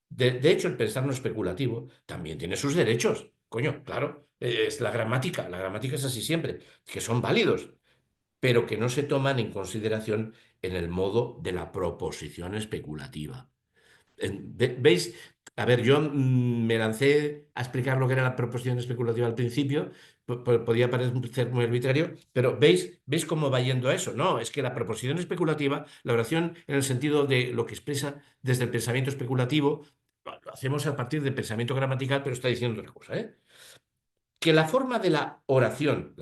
De hecho, el pensar no especulativo también tiene sus derechos. Coño, claro, es la gramática es así siempre, que son válidos, pero que no se toman en consideración en el modo de la proposición especulativa. ¿Veis? A ver, yo me lancé a explicar lo que era la proposición especulativa al principio, podía parecer muy arbitrario, pero ¿veis cómo va yendo a eso? No, es que la proposición especulativa, la oración en el sentido de lo que expresa desde el pensamiento especulativo, lo hacemos a partir de pensamiento gramatical, pero está diciendo otra cosa, ¿eh? Que la forma de la oración,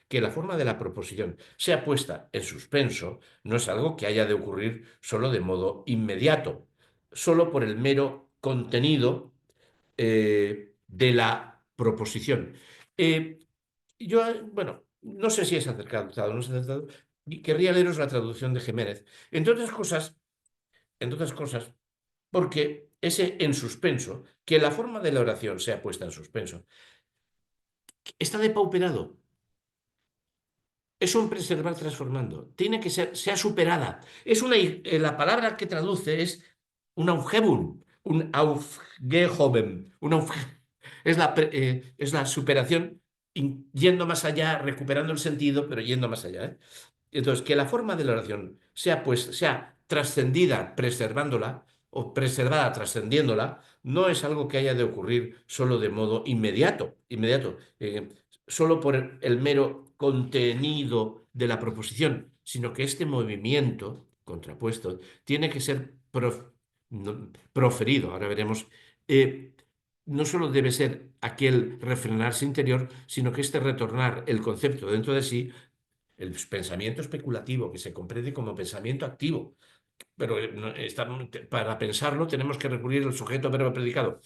que la forma de la proposición sea puesta en suspenso no es algo que haya de ocurrir solo de modo inmediato, solo por el mero contenido de la proposición. Eh, yo, bueno, no sé si es acertado o no es acertado, y querría leeros la traducción de Jiménez. Entre otras cosas, porque ese en suspenso, que la forma de la oración sea puesta en suspenso, está depauperado. Es un preservar transformando. Tiene que ser, sea superada. La palabra que traduce es un Aufhebung, un Aufgehoben, es la superación yendo más allá, recuperando el sentido, pero yendo más allá, ¿eh? Entonces, que la forma de la oración sea, pues, sea trascendida preservándola o preservada trascendiéndola, no es algo que haya de ocurrir solo de modo inmediato, solo por el mero contenido de la proposición, sino que este movimiento contrapuesto tiene que ser proferido. Ahora veremos. No solo debe ser aquel refrenarse interior, sino que este retornar el concepto dentro de sí, el pensamiento especulativo, que se comprende como pensamiento activo, pero para pensarlo tenemos que recurrir al sujeto verbo predicado.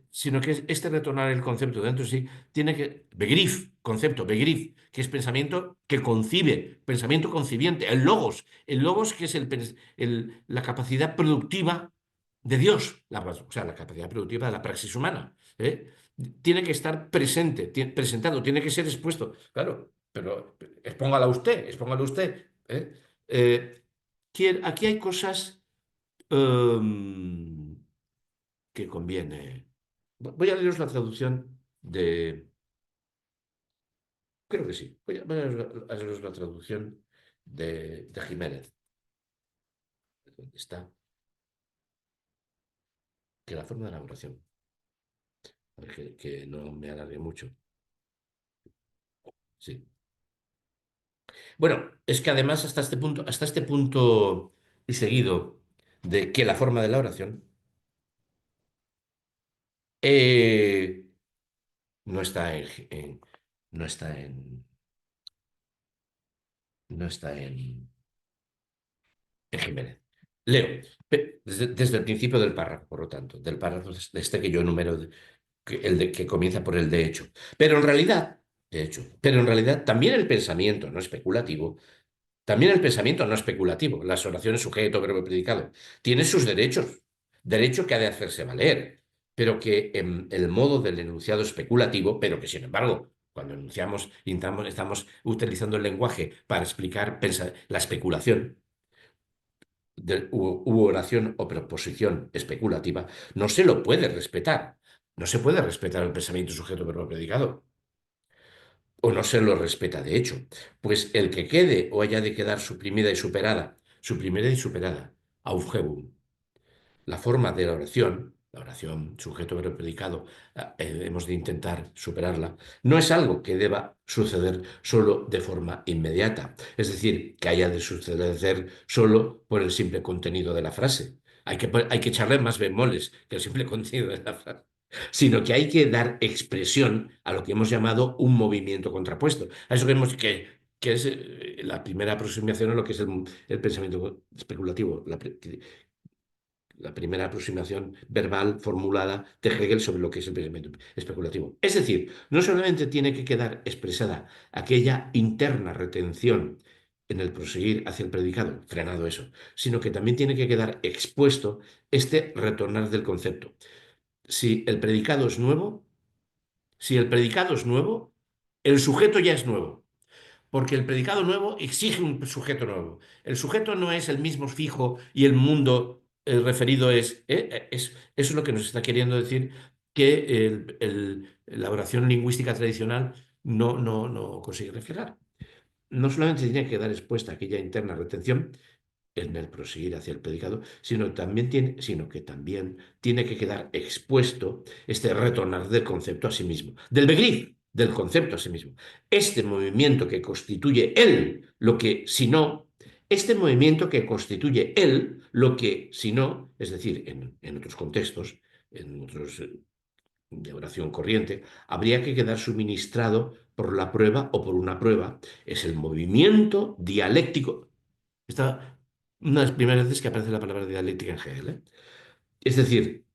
Sino que este retornar el concepto dentro de sí tiene que, Begriff, concepto, Begriff, que es pensamiento que concibe, pensamiento concibiente, el logos que es la capacidad productiva de Dios, o sea, la capacidad productiva de la praxis humana. Tiene que estar presente, presentado, tiene que ser expuesto, claro, pero expóngalo usted. Eh, Aquí hay cosas em, que conviene. Voy a leeros la traducción de. Creo que sí. Voy a leeros la traducción de Jiménez. ¿Dónde está? Que la forma de la oración. A ver, que no me alargue mucho. Sí. Bueno, es que además hasta este punto y seguido de que la forma de la oración eh, no está no está no está en Jiménez. Leo, desde el principio del párrafo, por lo tanto, del párrafo de este que yo enumero, que comienza por el de hecho. Pero en realidad, pero en realidad también el pensamiento no especulativo, también el pensamiento no especulativo, las oraciones sujeto, verbo, predicado, tiene sus derechos, derecho que ha de hacerse valer, pero que en el modo del enunciado especulativo, pero que sin embargo, cuando enunciamos, estamos utilizando el lenguaje para explicar la especulación u oración o proposición especulativa, no se lo puede respetar. No se puede respetar el pensamiento sujeto verbo predicado. O no se lo respeta, de hecho. Pues el que quede o haya de quedar suprimida y superada, aufhebung, la forma de la oración sujeto verbo predicado, hemos de intentar superarla, no es algo que deba suceder solo de forma inmediata, es decir, que haya de suceder solo por el simple contenido de la frase. Hay que echarle más bemoles que el simple contenido de la frase, sino que hay que dar expresión a lo que hemos llamado un movimiento contrapuesto. A eso que es la primera aproximación a lo que es el pensamiento especulativo, la primera aproximación verbal formulada de Hegel sobre lo que es el pensamiento especulativo. Es decir, no solamente tiene que quedar expresada aquella interna retención en el proseguir hacia el predicado, frenado eso, sino que también tiene que quedar expuesto este retornar del concepto. Si el predicado es nuevo, si el predicado es nuevo, el sujeto ya es nuevo. Porque el predicado nuevo exige un sujeto nuevo. El sujeto no es el mismo fijo y el mundo referido eso es lo que nos está queriendo decir que la oración lingüística tradicional no consigue reflejar. No solamente tiene que dar expuesta a aquella interna retención en el proseguir hacia el predicado, sino que también tiene que quedar expuesto este retornar del concepto a sí mismo, del begriff, del concepto a sí mismo. Este movimiento que constituye él, lo que si no, este movimiento que constituye él lo que, si no, es decir, en otros contextos, en otros de oración corriente, habría que quedar suministrado por la prueba o por una prueba. Es el movimiento dialéctico. Esta, una de las primeras veces que aparece la palabra dialéctica en Hegel, ¿eh? Es decir,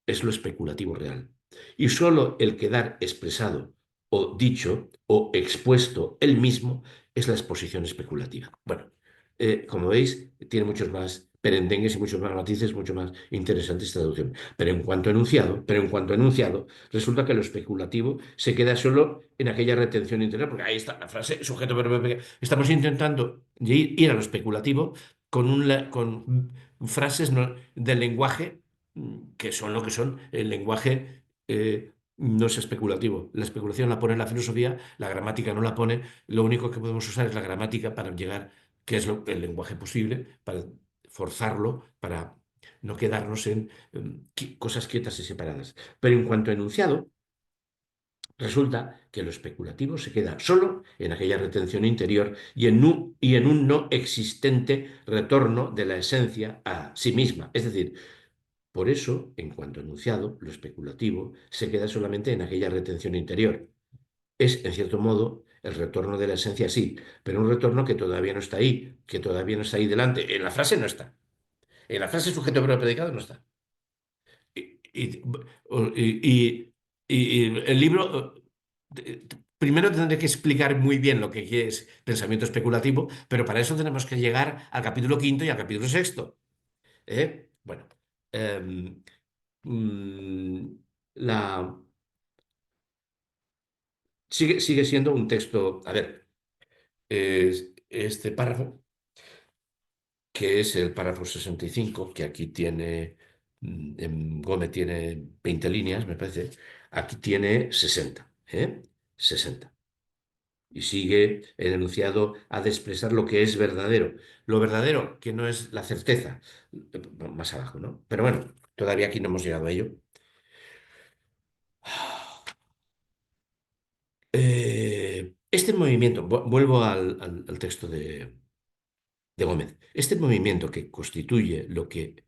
es lo especulativo real. Y solo el quedar expresado o dicho o expuesto él mismo es la exposición especulativa. Bueno, como veis, tiene muchos más perendengues y muchos más matices, mucho más interesante esta traducción. Pero en cuanto a enunciado, resulta que lo especulativo se queda solo en aquella retención interior, porque ahí está la frase, sujeto, verbo, estamos intentando ir a lo especulativo con frases del lenguaje que son lo que son. El lenguaje no es especulativo. La especulación la pone la filosofía, la gramática no la pone. Lo único que podemos usar es la gramática para llegar, que es el lenguaje posible, para forzarlo, para no quedarnos en cosas quietas y separadas. Pero en cuanto a enunciado, resulta que lo especulativo se queda solo en aquella retención interior y en un no existente retorno de la esencia a sí misma. Es decir, por eso, en cuanto enunciado, lo especulativo se queda solamente en aquella retención interior. Es, en cierto modo, el retorno de la esencia, sí, pero un retorno que todavía no está ahí, que todavía no está ahí delante. En la frase no está. En la frase sujeto verbo predicado no está. Y, y- y el libro, primero tendré que explicar muy bien lo que es pensamiento especulativo, pero para eso tenemos que llegar al capítulo quinto y al capítulo sexto. Bueno. em, mm, la, sigue siendo un texto, a ver, este párrafo, que es el párrafo 65 que aquí tiene, en Gómez tiene 20 líneas, me parece, aquí tiene 60, ¿eh? 60. Y sigue el enunciado ha de expresar lo que es verdadero. Lo verdadero, que no es la certeza, más abajo, ¿no? Pero bueno, todavía aquí no hemos llegado a ello. Este movimiento, vuelvo al texto de Gómez. Este movimiento que constituye lo que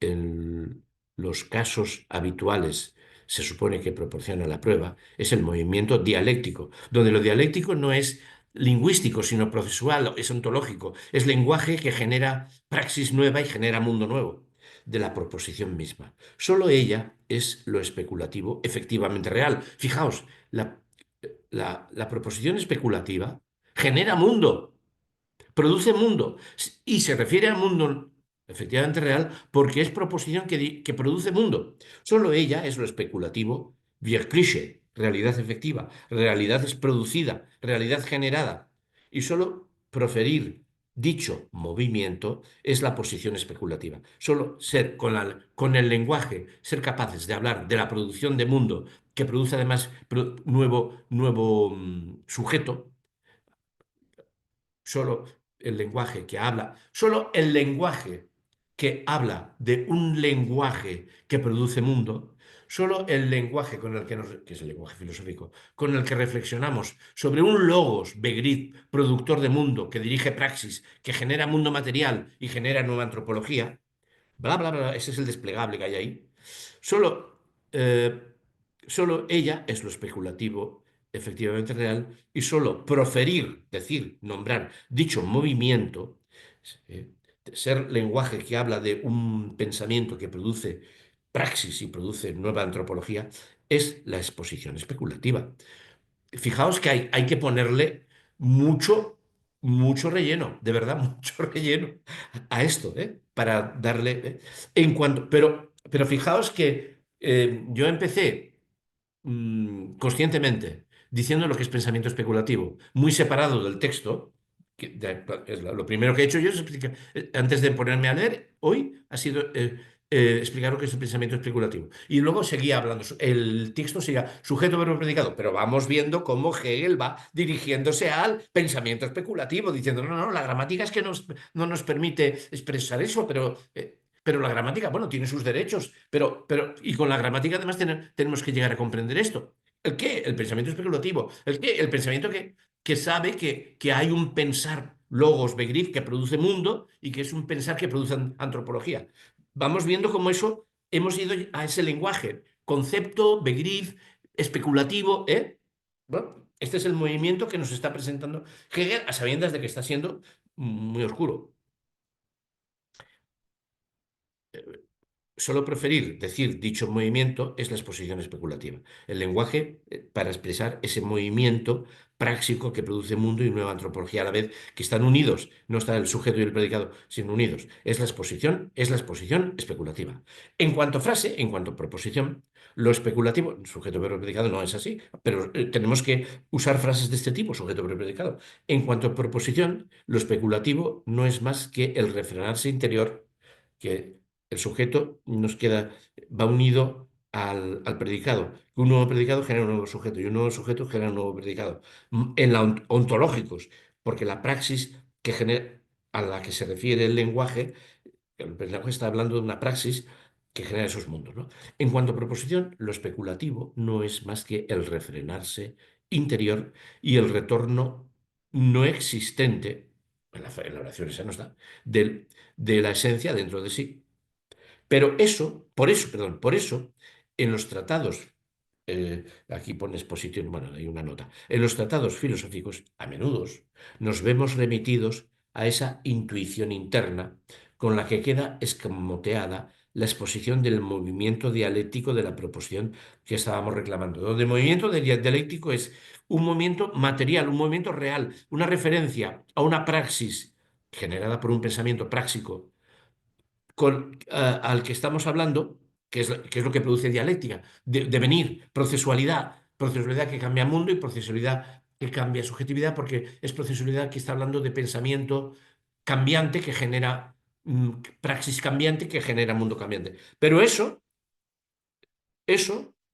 en los casos habituales se supone que proporciona la prueba, es el movimiento dialéctico, donde lo dialéctico no es lingüístico, sino procesual, es ontológico, es lenguaje que genera praxis nueva y genera mundo nuevo de la proposición misma. Solo ella es lo especulativo efectivamente real. Fijaos, la proposición especulativa genera mundo, produce mundo y se refiere al mundo efectivamente real porque es proposición que produce mundo. Solo ella es lo especulativo, Wirkliche, realidad efectiva, realidad es producida, realidad generada. Y solo proferir dicho movimiento es la posición especulativa. Solo ser con el lenguaje, ser capaces de hablar de la producción de mundo que produce además nuevo sujeto, solo el lenguaje que habla, solo el lenguaje que habla de un lenguaje que produce mundo, solo el lenguaje con el que es el lenguaje filosófico, con el que reflexionamos sobre un logos, Begrit, productor de mundo, que dirige praxis, que genera mundo material y genera nueva antropología, bla, bla, bla, ese es el desplegable que hay ahí. Solo, eh, solo ella es lo especulativo efectivamente real y solo proferir, decir, nombrar dicho movimiento, eh, ser lenguaje que habla de un pensamiento que produce praxis y produce nueva antropología, es la exposición especulativa. Fijaos que hay que ponerle mucho, mucho relleno, de verdad, mucho relleno a esto, para darle. Pero fijaos que yo empecé conscientemente diciendo lo que es pensamiento especulativo, muy separado del texto. Es lo primero que he hecho yo es explicar, antes de ponerme a leer hoy, ha sido explicar lo que es el pensamiento especulativo. Y luego seguía hablando, el texto seguía sujeto, verbo, predicado, pero vamos viendo cómo Hegel va dirigiéndose al pensamiento especulativo, diciendo, no, no, la gramática es que no nos permite expresar eso, pero la gramática, bueno, tiene sus derechos, y con la gramática además tenemos que llegar a comprender esto. ¿El qué? El pensamiento especulativo. ¿El qué? El pensamiento que sabe que hay un pensar logos, begrif, que produce mundo y que es un pensar que produce antropología. Vamos viendo cómo eso hemos ido a ese lenguaje, concepto, begrif, especulativo, ¿eh? Bueno, este es el movimiento que nos está presentando Hegel a sabiendas de que está siendo muy oscuro. Solo preferir decir dicho movimiento es la exposición especulativa. El lenguaje para expresar ese movimiento práctico que produce mundo y nueva antropología a la vez, que están unidos, no está el sujeto y el predicado, sino unidos. Es la exposición especulativa. En cuanto a frase, en cuanto a proposición, lo especulativo, sujeto, verbo, predicado no es así, pero tenemos que usar frases de este tipo, sujeto, verbo, predicado. En cuanto a proposición, lo especulativo no es más que el refrenarse interior que el sujeto nos queda, va unido al predicado. Un nuevo predicado genera un nuevo sujeto y un nuevo sujeto genera un nuevo predicado. En la ontológicos, porque la praxis que genera, a la que se refiere el lenguaje está hablando de una praxis que genera esos mundos, ¿no? En cuanto a proposición, lo especulativo no es más que el refrenarse interior y el retorno no existente, en la oración esa no está, de la esencia dentro de sí. Pero perdón, por eso, en los tratados, aquí pone exposición, bueno, hay una nota, en los tratados filosóficos, a menudo nos vemos remitidos a esa intuición interna con la que queda escamoteada la exposición del movimiento dialéctico de la proposición que estábamos reclamando, donde el movimiento dialéctico es un movimiento material, un movimiento real, una referencia a una praxis generada por un pensamiento práctico al que estamos hablando, que es lo que produce dialéctica, devenir, procesualidad que cambia mundo y procesualidad que cambia subjetividad, porque es procesualidad que está hablando de pensamiento cambiante que genera praxis cambiante que genera mundo cambiante. Pero eso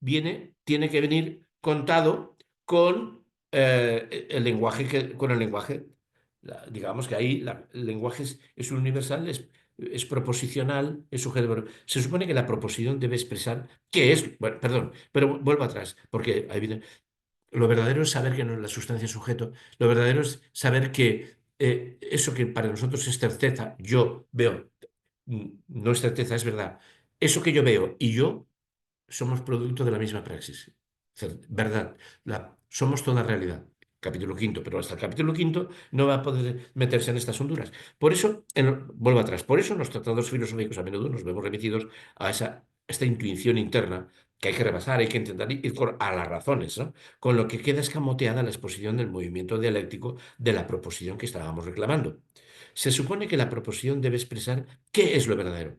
tiene que venir contado con el lenguaje, con el lenguaje. Digamos que ahí el lenguaje es universal, es proposicional, es sujeto. Se supone que la proposición debe expresar qué es, bueno, perdón, pero vuelvo atrás, porque ahí viene. Lo verdadero es saber que no es la sustancia sujeto, lo verdadero es saber que eso que para nosotros es certeza, yo veo, no es certeza, es verdad. Eso que yo veo y yo somos producto de la misma praxis. Verdad, somos toda realidad. Capítulo quinto, pero hasta el capítulo quinto no va a poder meterse en estas honduras. Por eso, vuelvo atrás, por eso en los tratados filosóficos a menudo nos vemos remitidos a esta intuición interna que hay que rebasar, hay que intentar ir a las razones, ¿no? Con lo que queda escamoteada la exposición del movimiento dialéctico de la proposición que estábamos reclamando. Se supone que la proposición debe expresar qué es lo verdadero,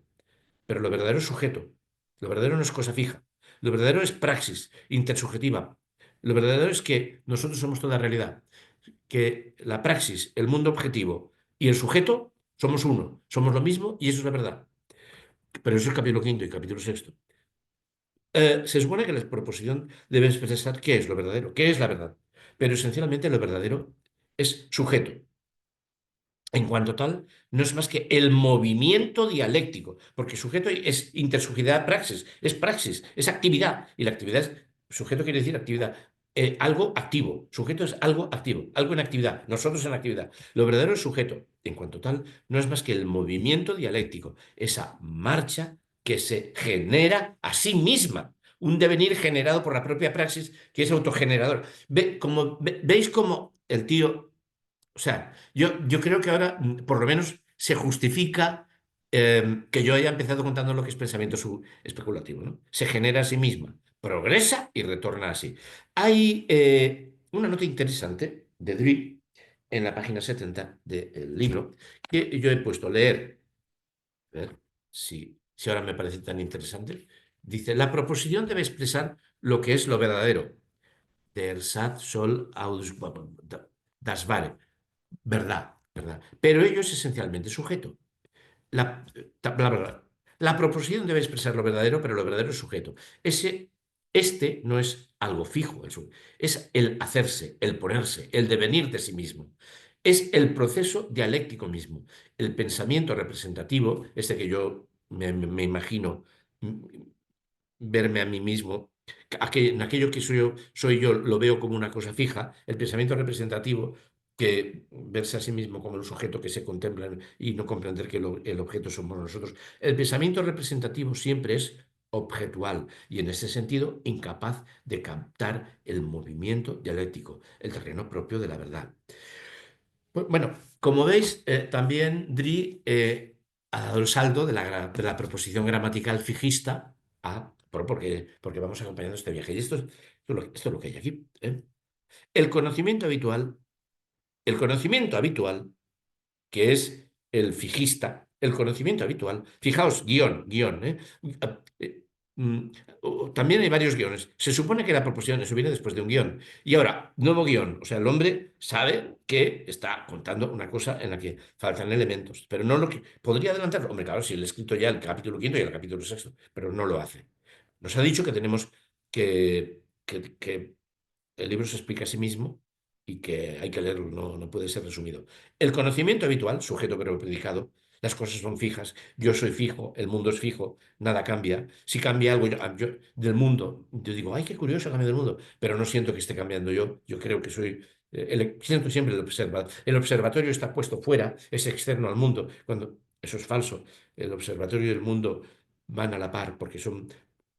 pero lo verdadero es sujeto. Lo verdadero no es cosa fija. Lo verdadero es praxis intersubjetiva. Lo verdadero es que nosotros somos toda realidad. Que la praxis, el mundo objetivo y el sujeto somos uno. Somos lo mismo y eso es la verdad. Pero eso es capítulo quinto y capítulo sexto. Se supone que la proposición debe expresar qué es lo verdadero, qué es la verdad. Pero esencialmente lo verdadero es sujeto. En cuanto tal, no es más que el movimiento dialéctico, porque sujeto es intersubjetividad praxis, es actividad, y la actividad es, sujeto quiere decir actividad, algo activo, sujeto es algo activo, algo en actividad, nosotros en actividad. Lo verdadero es sujeto, en cuanto tal, no es más que el movimiento dialéctico, esa marcha que se genera a sí misma, un devenir generado por la propia praxis que es autogenerador. ¿Veis cómo el tío o sea, yo creo que ahora, por lo menos, se justifica que yo haya empezado contando lo que es pensamiento especulativo, ¿no? Se genera a sí misma, progresa y retorna así. Hay una nota interesante de Dewey en la página 70 del libro que yo he puesto leer. A ver si ahora me parece tan interesante. Dice, la proposición debe expresar lo que es lo verdadero. Der Satz soll aus das Wahre. Verdad, verdad. Pero ello es esencialmente sujeto. La, verdad. La proposición debe expresar lo verdadero, pero lo verdadero es sujeto. Este no es algo fijo, es el hacerse, el ponerse, el devenir de sí mismo. Es el proceso dialéctico mismo. El pensamiento representativo, este que yo me imagino verme a mí mismo, en aquello que soy yo lo veo como una cosa fija, el pensamiento representativo que verse a sí mismo como el sujeto que se contempla y no comprender que el objeto somos nosotros. El pensamiento representativo siempre es objetual y en ese sentido incapaz de captar el movimiento dialéctico, el terreno propio de la verdad. Bueno, como veis, también Dri ha dado el saldo de la proposición gramatical fijista porque vamos acompañando este viaje. Y esto es lo que hay aquí. ¿Eh? El conocimiento habitual, el conocimiento habitual que es el fijista, el conocimiento habitual. Fijaos, guión. Eh, mm, También hay varios guiones. Se supone que la proposición, eso viene después de un guión. Y ahora, nuevo guión. O sea, el hombre sabe que está contando una cosa en la que faltan elementos, pero no lo que... Podría adelantarlo. Hombre, claro, si le he escrito ya el capítulo quinto y el capítulo sexto, pero no lo hace. Nos ha dicho que tenemos que el libro se explica a sí mismo y que hay que leerlo, no puede ser resumido. El conocimiento habitual, sujeto verbo predicado, las cosas son fijas, yo soy fijo, el mundo es fijo, nada cambia. Si cambia algo del mundo, yo digo, ay, qué curioso cambia del mundo, pero no siento que esté cambiando yo creo que soy, siento siempre el observatorio está puesto fuera, es externo al mundo, cuando eso es falso, el observatorio y el mundo van a la par porque son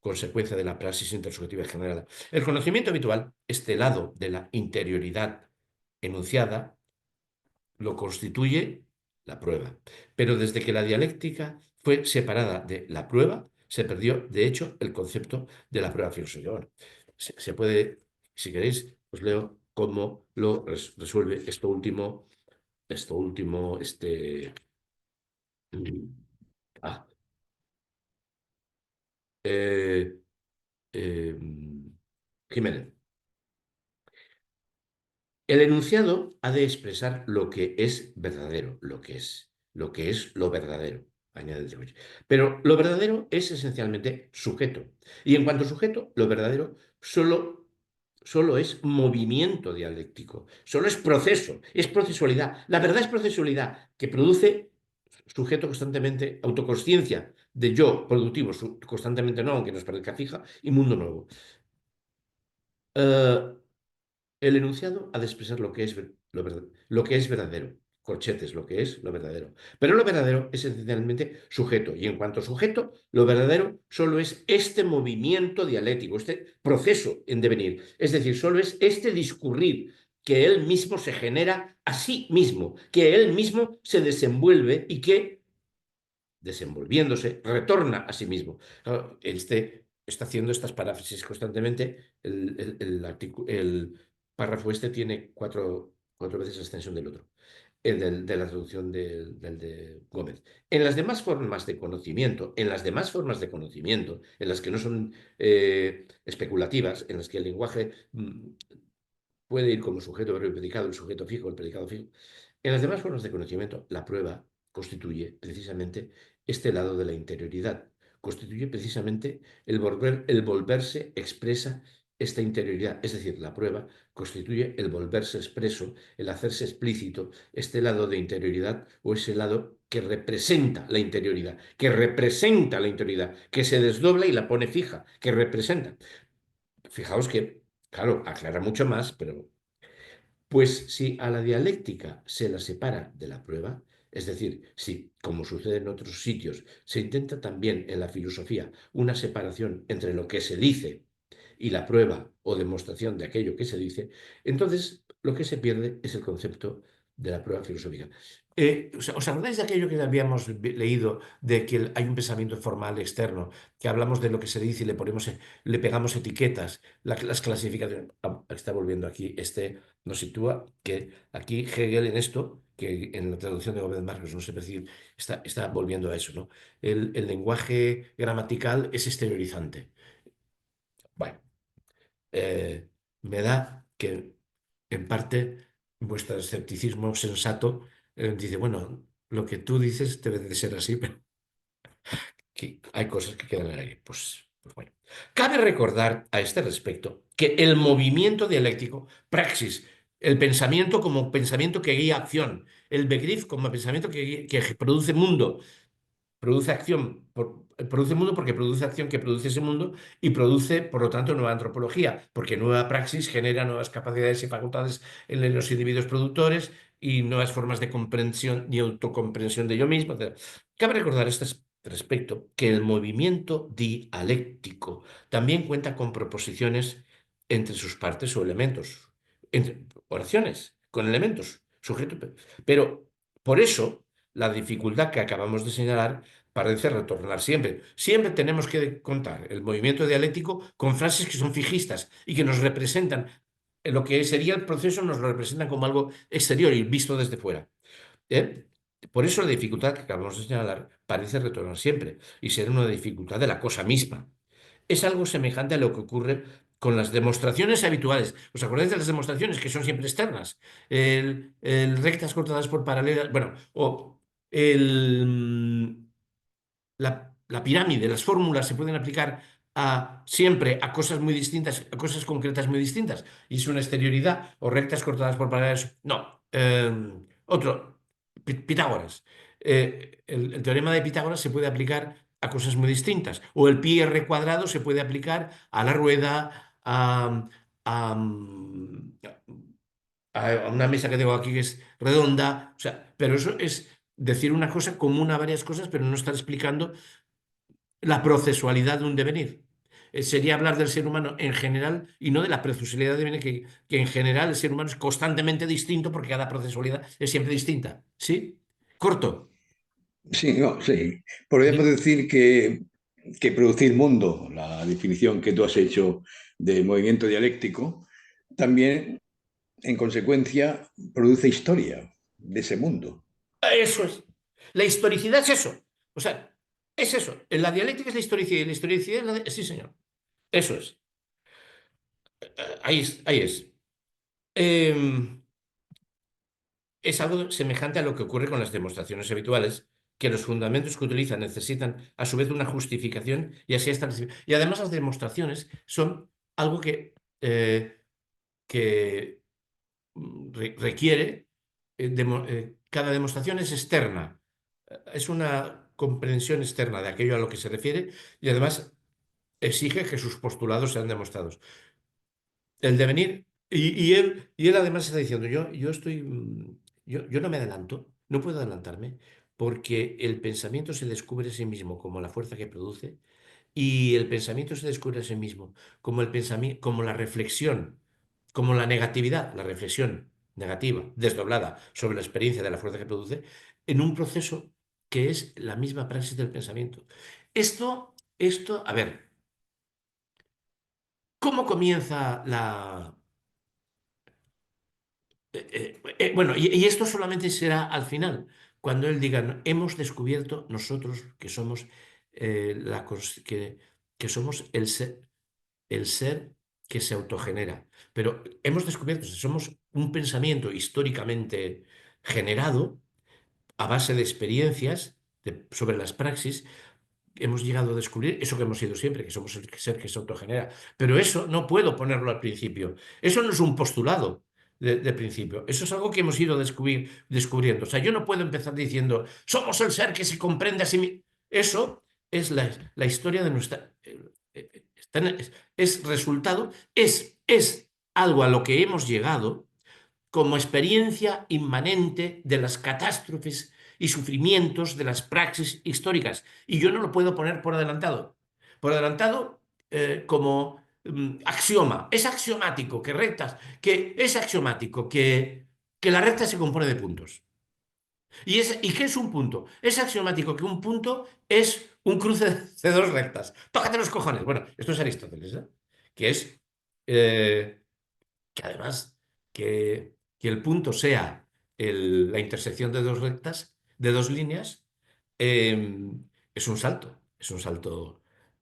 consecuencia de la praxis intersubjetiva general. El conocimiento habitual, este lado de la interioridad enunciada, lo constituye la prueba. Pero desde que la dialéctica fue separada de la prueba, se perdió, de hecho, el concepto de la prueba filosófica. Bueno, se puede, si queréis, os leo cómo lo resuelve esto último, mm, ah, eh, eh, Jiménez. El enunciado ha de expresar lo que es verdadero, lo que es lo verdadero, añade el Dewey. Pero lo verdadero es esencialmente sujeto. Y en cuanto a sujeto, lo verdadero solo es movimiento dialéctico, solo es procesualidad. La verdad es procesualidad que produce sujeto constantemente, autoconsciencia de yo productivo, constantemente no, aunque nos parezca fija, y mundo nuevo. Eh, el enunciado ha de expresar lo que es, lo que es verdadero. Corchetes, lo que es lo verdadero. Pero lo verdadero es esencialmente sujeto. Y en cuanto a sujeto, lo verdadero solo es este movimiento dialéctico, este proceso en devenir. Es decir, solo es este discurrir que él mismo se genera a sí mismo, que él mismo se desenvuelve y que desenvolviéndose, retorna a sí mismo. Claro, está haciendo estas paráfrasis constantemente. El párrafo este tiene cuatro veces la extensión del otro, de la traducción del de Gómez. En las demás formas de conocimiento, en las demás formas de conocimiento, en las que no son especulativas, en las que el lenguaje puede ir como sujeto, verbo y predicado, el sujeto fijo, el predicado fijo. En las demás formas de conocimiento, la prueba constituye precisamente este lado de la interioridad. Constituye precisamente el volverse expresa esta interioridad. Es decir, la prueba constituye el volverse expreso, el hacerse explícito, este lado de interioridad o ese lado que representa la interioridad, que se desdobla y la pone fija, que representa. Fijaos que, claro, aclara mucho más, pero pues si a la dialéctica se la separa de la prueba, es decir, si, como sucede en otros sitios, se intenta también en la filosofía una separación entre lo que se dice y la prueba o demostración de aquello que se dice, entonces lo que se pierde es el concepto de la prueba filosófica. ¿Os acordáis de aquello que habíamos leído de que hay un pensamiento formal externo, que hablamos de lo que se dice y le pegamos etiquetas, las clasificaciones? Está volviendo aquí, nos sitúa que aquí Hegel en esto, que en la traducción de Gómez Marcos no se percibe, está volviendo a eso, ¿no? El lenguaje gramatical es exteriorizante. Bueno, me da que, en parte, vuestro escepticismo sensato dice, bueno, lo que tú dices debe de ser así, pero que hay cosas que quedan en el aire. Pues bueno. Cabe recordar a este respecto que el movimiento dialéctico, praxis, el pensamiento como pensamiento que guía acción, el Begriff como pensamiento que produce mundo, produce acción, produce mundo porque produce acción que produce ese mundo y produce, por lo tanto, nueva antropología, porque nueva praxis genera nuevas capacidades y facultades en los individuos productores y nuevas formas de comprensión y autocomprensión de yo mismo, etcétera. Cabe recordar este respecto que el movimiento dialéctico también cuenta con proposiciones entre sus partes o elementos, entre oraciones con elementos, sujeto, pero por eso la dificultad que acabamos de señalar parece retornar siempre. Siempre tenemos que contar el movimiento dialéctico con frases que son fijistas y que nos representan, lo que sería el proceso nos lo representan como algo exterior y visto desde fuera. ¿Eh? Por eso la dificultad que acabamos de señalar parece retornar siempre y ser una dificultad de la cosa misma. Es algo semejante a lo que ocurre con las demostraciones habituales. ¿Os acordáis de las demostraciones que son siempre externas? El rectas cortadas por paralelas, bueno, o la pirámide, las fórmulas se pueden aplicar siempre a cosas muy distintas, a cosas concretas muy distintas. Y es una exterioridad o rectas cortadas por paralelas. No. Otro, Pitágoras. El teorema de Pitágoras se puede aplicar a cosas muy distintas. O el pi r cuadrado se puede aplicar a la rueda, a, a una mesa que tengo aquí que es redonda. O sea, pero eso es decir una cosa común a varias cosas, pero no estar explicando la procesualidad de un devenir. Sería hablar del ser humano en general y no de la procesualidad de devenir, que en general el ser humano es constantemente distinto porque cada procesualidad es siempre distinta. ¿Sí? Corto. Sí, no, sí. Podríamos ¿Sí? decir que producir mundo, la definición que tú has hecho de movimiento dialéctico, también, en consecuencia, produce historia de ese mundo. Eso es. La historicidad es eso. O sea, es eso. En la dialéctica es la historicidad y la historicidad es Sí, señor. Eso es. Ahí es. Ahí es. Em, Es algo semejante a lo que ocurre con las demostraciones habituales, que los fundamentos que utilizan necesitan a su vez una justificación y así están. Y además las demostraciones son algo que requiere, cada demostración es externa, es una comprensión externa de aquello a lo que se refiere y además exige que sus postulados sean demostrados. El devenir, y él además está diciendo, yo no me adelanto, no puedo adelantarme, porque el pensamiento se descubre a sí mismo como la fuerza que produce, y el pensamiento se descubre a sí mismo como el pensamiento, como la reflexión, como la negatividad, la reflexión negativa, desdoblada sobre la experiencia de la fuerza que produce, en un proceso que es la misma praxis del pensamiento. A ver, ¿cómo comienza bueno, y esto solamente será al final, cuando él diga, "No, hemos descubierto nosotros que somos, que somos el ser que se autogenera. Pero hemos descubierto que somos un pensamiento históricamente generado a base de experiencias sobre las praxis. Hemos llegado a descubrir eso que hemos sido siempre, que somos el ser que se autogenera. Pero eso no puedo ponerlo al principio. Eso no es un postulado de principio. Eso es algo que hemos ido descubriendo. O sea, yo no puedo empezar diciendo, somos el ser que se comprende a sí mismo. Eso es la historia de nuestra... es resultado, es algo a lo que hemos llegado como experiencia inmanente de las catástrofes y sufrimientos de las praxis históricas. Y yo no lo puedo poner por adelantado. Por adelantado, como axioma. Es axiomático que es axiomático que la recta se compone de puntos. ¿Y qué es un punto? Es axiomático que un punto es un cruce de dos rectas. Tócate los cojones. Bueno, esto es Aristóteles, ¿eh? Que es eh, que además que el punto sea la intersección de dos rectas, de dos líneas, eh, es un salto,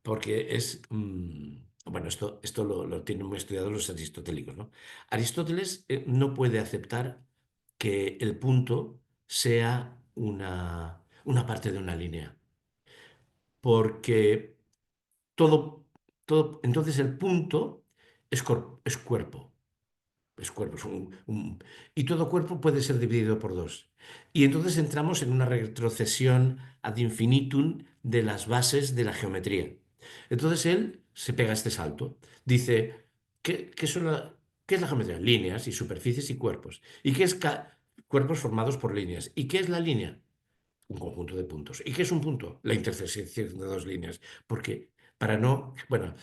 porque bueno, esto lo tienen muy estudiados los aristotélicos, ¿no? Aristóteles no puede aceptar que el punto sea una parte de una línea, porque todo, entonces el punto es cuerpo. Es cuerpo, y todo cuerpo puede ser dividido por dos. Y entonces entramos en una retrocesión ad infinitum de las bases de la geometría. Entonces él se pega este salto. Dice, ¿qué es la geometría? Líneas y superficies y cuerpos. ¿Y qué es cuerpos formados por líneas? ¿Y qué es la línea? Un conjunto de puntos. ¿Y qué es un punto? La intersección de dos líneas. Porque para no, bueno,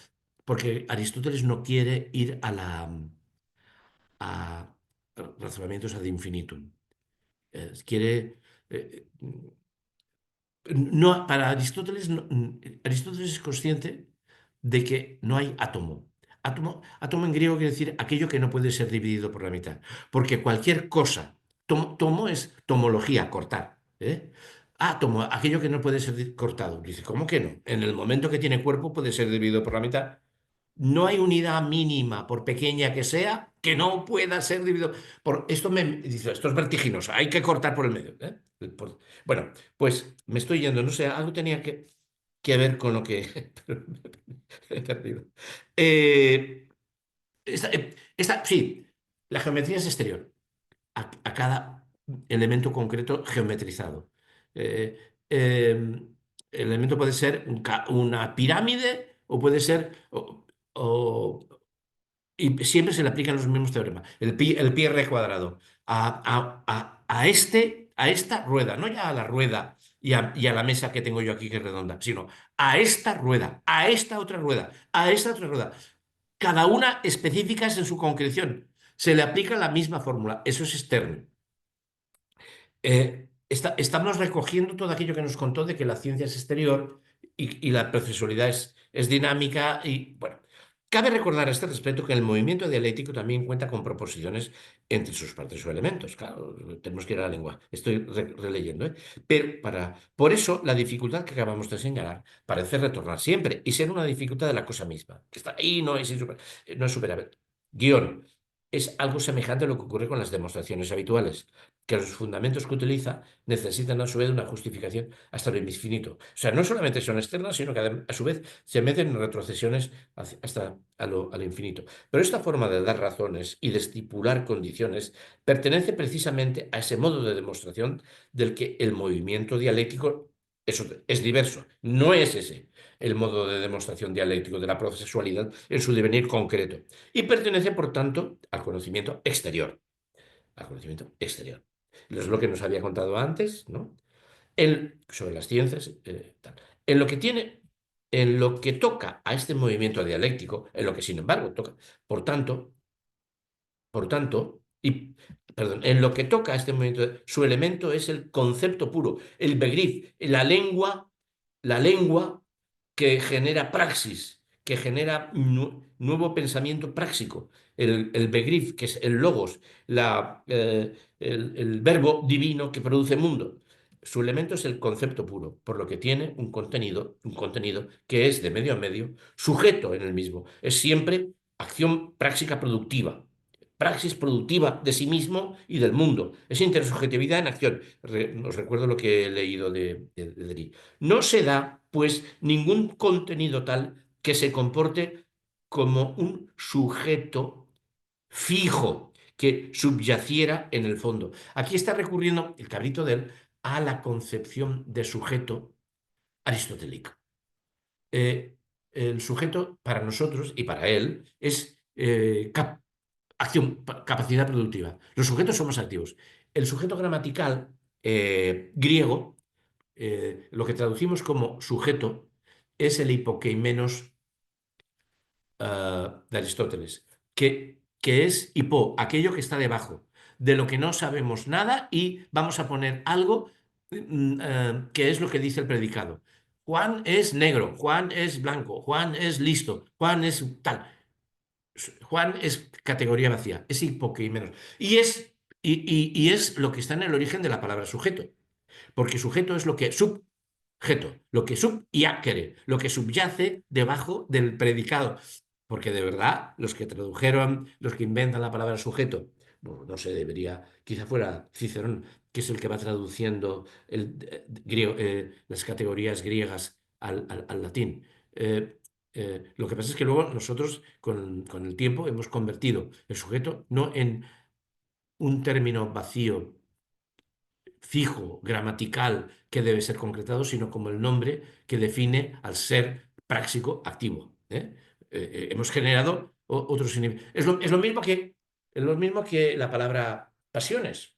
porque Aristóteles no quiere ir a razonamientos ad infinitum. Quiere. eh, no, para Aristóteles, Aristóteles es consciente de que no hay átomo. Átomo en griego quiere decir aquello que no puede ser dividido por la mitad. Porque cualquier cosa, tomo es tomología, cortar. Átomo, aquello que no puede ser cortado. Dice, ¿cómo que no? En el momento que tiene cuerpo puede ser dividido por la mitad. No hay unidad mínima, por pequeña que sea, que no pueda ser dividido. Esto dice, esto es vertiginoso, hay que cortar por el medio. Bueno, pues me estoy yendo, no sé, algo tenía que ver con lo que pero me he perdido. Eh, sí, la geometría es exterior a cada elemento concreto geometrizado. Eh, eh, el elemento puede ser una pirámide o puede ser. O- y siempre se le aplican los mismos teoremas. El pi r cuadrado. A esta rueda, no ya a la rueda y a la mesa que tengo yo aquí que es redonda, sino a esta rueda, a esta otra rueda, a esta otra rueda. Cada una específicas en su concreción. Se le aplica la misma fórmula. Eso es externo. Estamos recogiendo todo aquello que nos contó de que la ciencia es exterior y la procesualidad es dinámica. Y bueno, cabe recordar a este respecto que el movimiento dialéctico también cuenta con proposiciones entre sus partes o elementos. Claro, tenemos que ir a la lengua. Estoy releyendo, ¿eh? Pero por eso la dificultad que acabamos de señalar parece retornar siempre y ser una dificultad de la cosa misma, que está ahí, no es superable. Guión. Es algo semejante a lo que ocurre con las demostraciones habituales que los fundamentos que utiliza necesitan a su vez una justificación hasta lo infinito. O sea, no solamente son externas, sino que a su vez se meten en retrocesiones hasta a lo infinito. Pero esta forma de dar razones y de estipular condiciones pertenece precisamente a ese modo de demostración del que el movimiento dialéctico es diverso. No es ese el modo de demostración dialéctico de la procesualidad en su devenir concreto y pertenece, por tanto, al conocimiento exterior. Al conocimiento exterior. Es lo que nos había contado antes, ¿no? Sobre las ciencias, tal. En lo que tiene, en lo que toca a este movimiento dialéctico, en lo que sin embargo toca, por tanto, perdón, en lo que toca a este movimiento, su elemento es el concepto puro, el Begriff, la lengua que genera praxis, que genera nuevo pensamiento práctico. El Begriff, que es el logos, el verbo divino que produce mundo. Su elemento es el concepto puro, por lo que tiene un contenido que es de medio a medio, sujeto en el mismo. Es siempre acción práctica productiva, praxis productiva de sí mismo y del mundo. Es intersubjetividad en acción. Os recuerdo lo que he leído de Deri. No se da, pues, ningún contenido tal que se comporte como un sujeto fijo que subyaciera en el fondo. Aquí está recurriendo el cabrito de él a la concepción de sujeto aristotélica. Eh, el sujeto para nosotros y para él es acción, capacidad productiva. Los sujetos somos activos. El sujeto gramatical griego, lo que traducimos como sujeto, es el hipokeimenos de Aristóteles, que es hipo, aquello que está debajo, de lo que no sabemos nada y vamos a poner algo que es lo que dice el predicado. Juan es negro, Juan es blanco, Juan es listo, Juan es tal. Juan es categoría vacía, es hipokeimenos. Y es lo que está en el origen de la palabra sujeto, porque sujeto es lo que subjeto, lo que subyacere, lo que subyace debajo del predicado. Porque de verdad, los que tradujeron, los que inventan la palabra sujeto, bueno, no sé, quizá fuera Cicerón, que es el que va traduciendo las categorías griegas al latín. Lo que pasa es que luego nosotros con el tiempo hemos convertido el sujeto no en un término vacío, fijo, gramatical, que debe ser concretado, sino como el nombre que define al ser práctico activo. Hemos generado otro significado. Es lo mismo que la palabra pasiones.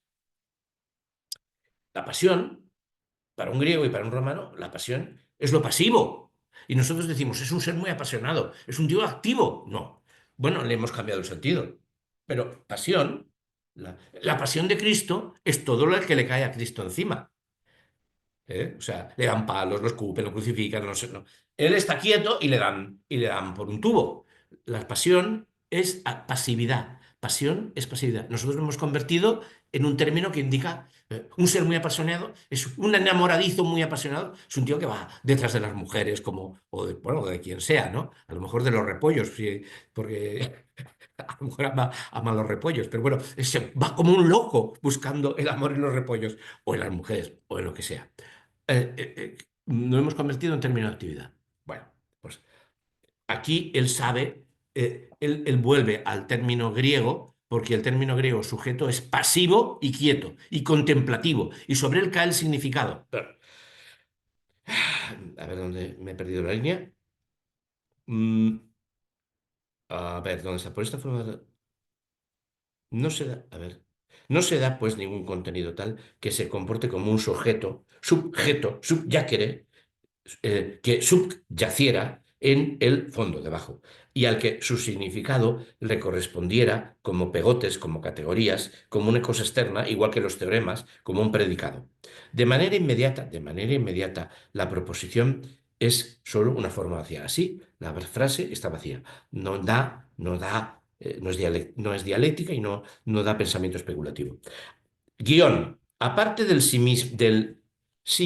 La pasión, para un griego y para un romano, la pasión es lo pasivo. Y nosotros decimos, es un ser muy apasionado, es un tío activo. No. Bueno, le hemos cambiado el sentido. Pero pasión, la pasión de Cristo es todo lo que le cae a Cristo encima. O sea, le dan palos, lo escupen, lo crucifican, no sé, no. Él está quieto y le dan por un tubo. La pasión es pasividad. Pasión es pasividad. Nosotros lo hemos convertido en un término que indica un ser muy apasionado, es un enamoradizo muy apasionado, es un tío que va detrás de las mujeres, como, o de, bueno, de quien sea, ¿no? A lo mejor de los repollos, sí, porque a lo mejor ama los repollos, pero bueno, se va como un loco buscando el amor en los repollos, o en las mujeres, o en lo que sea. Lo hemos convertido en término de actividad. Bueno, pues aquí él sabe, él vuelve al término griego, porque el término griego sujeto es pasivo y quieto y contemplativo, y sobre él cae el significado. A ver dónde me he perdido la línea. Mm, a ver, ¿dónde está? Por esta forma. No se da, a ver, no se da pues ningún contenido tal que se comporte como un subyacere, que subyaciera en el fondo debajo y al que su significado le correspondiera como pegotes, como categorías, como una cosa externa, igual que los teoremas, como un predicado. De manera inmediata, la proposición es solo una forma vacía. Así, la frase está vacía. No es dialéctica y no da pensamiento especulativo. Guión. Aparte del sí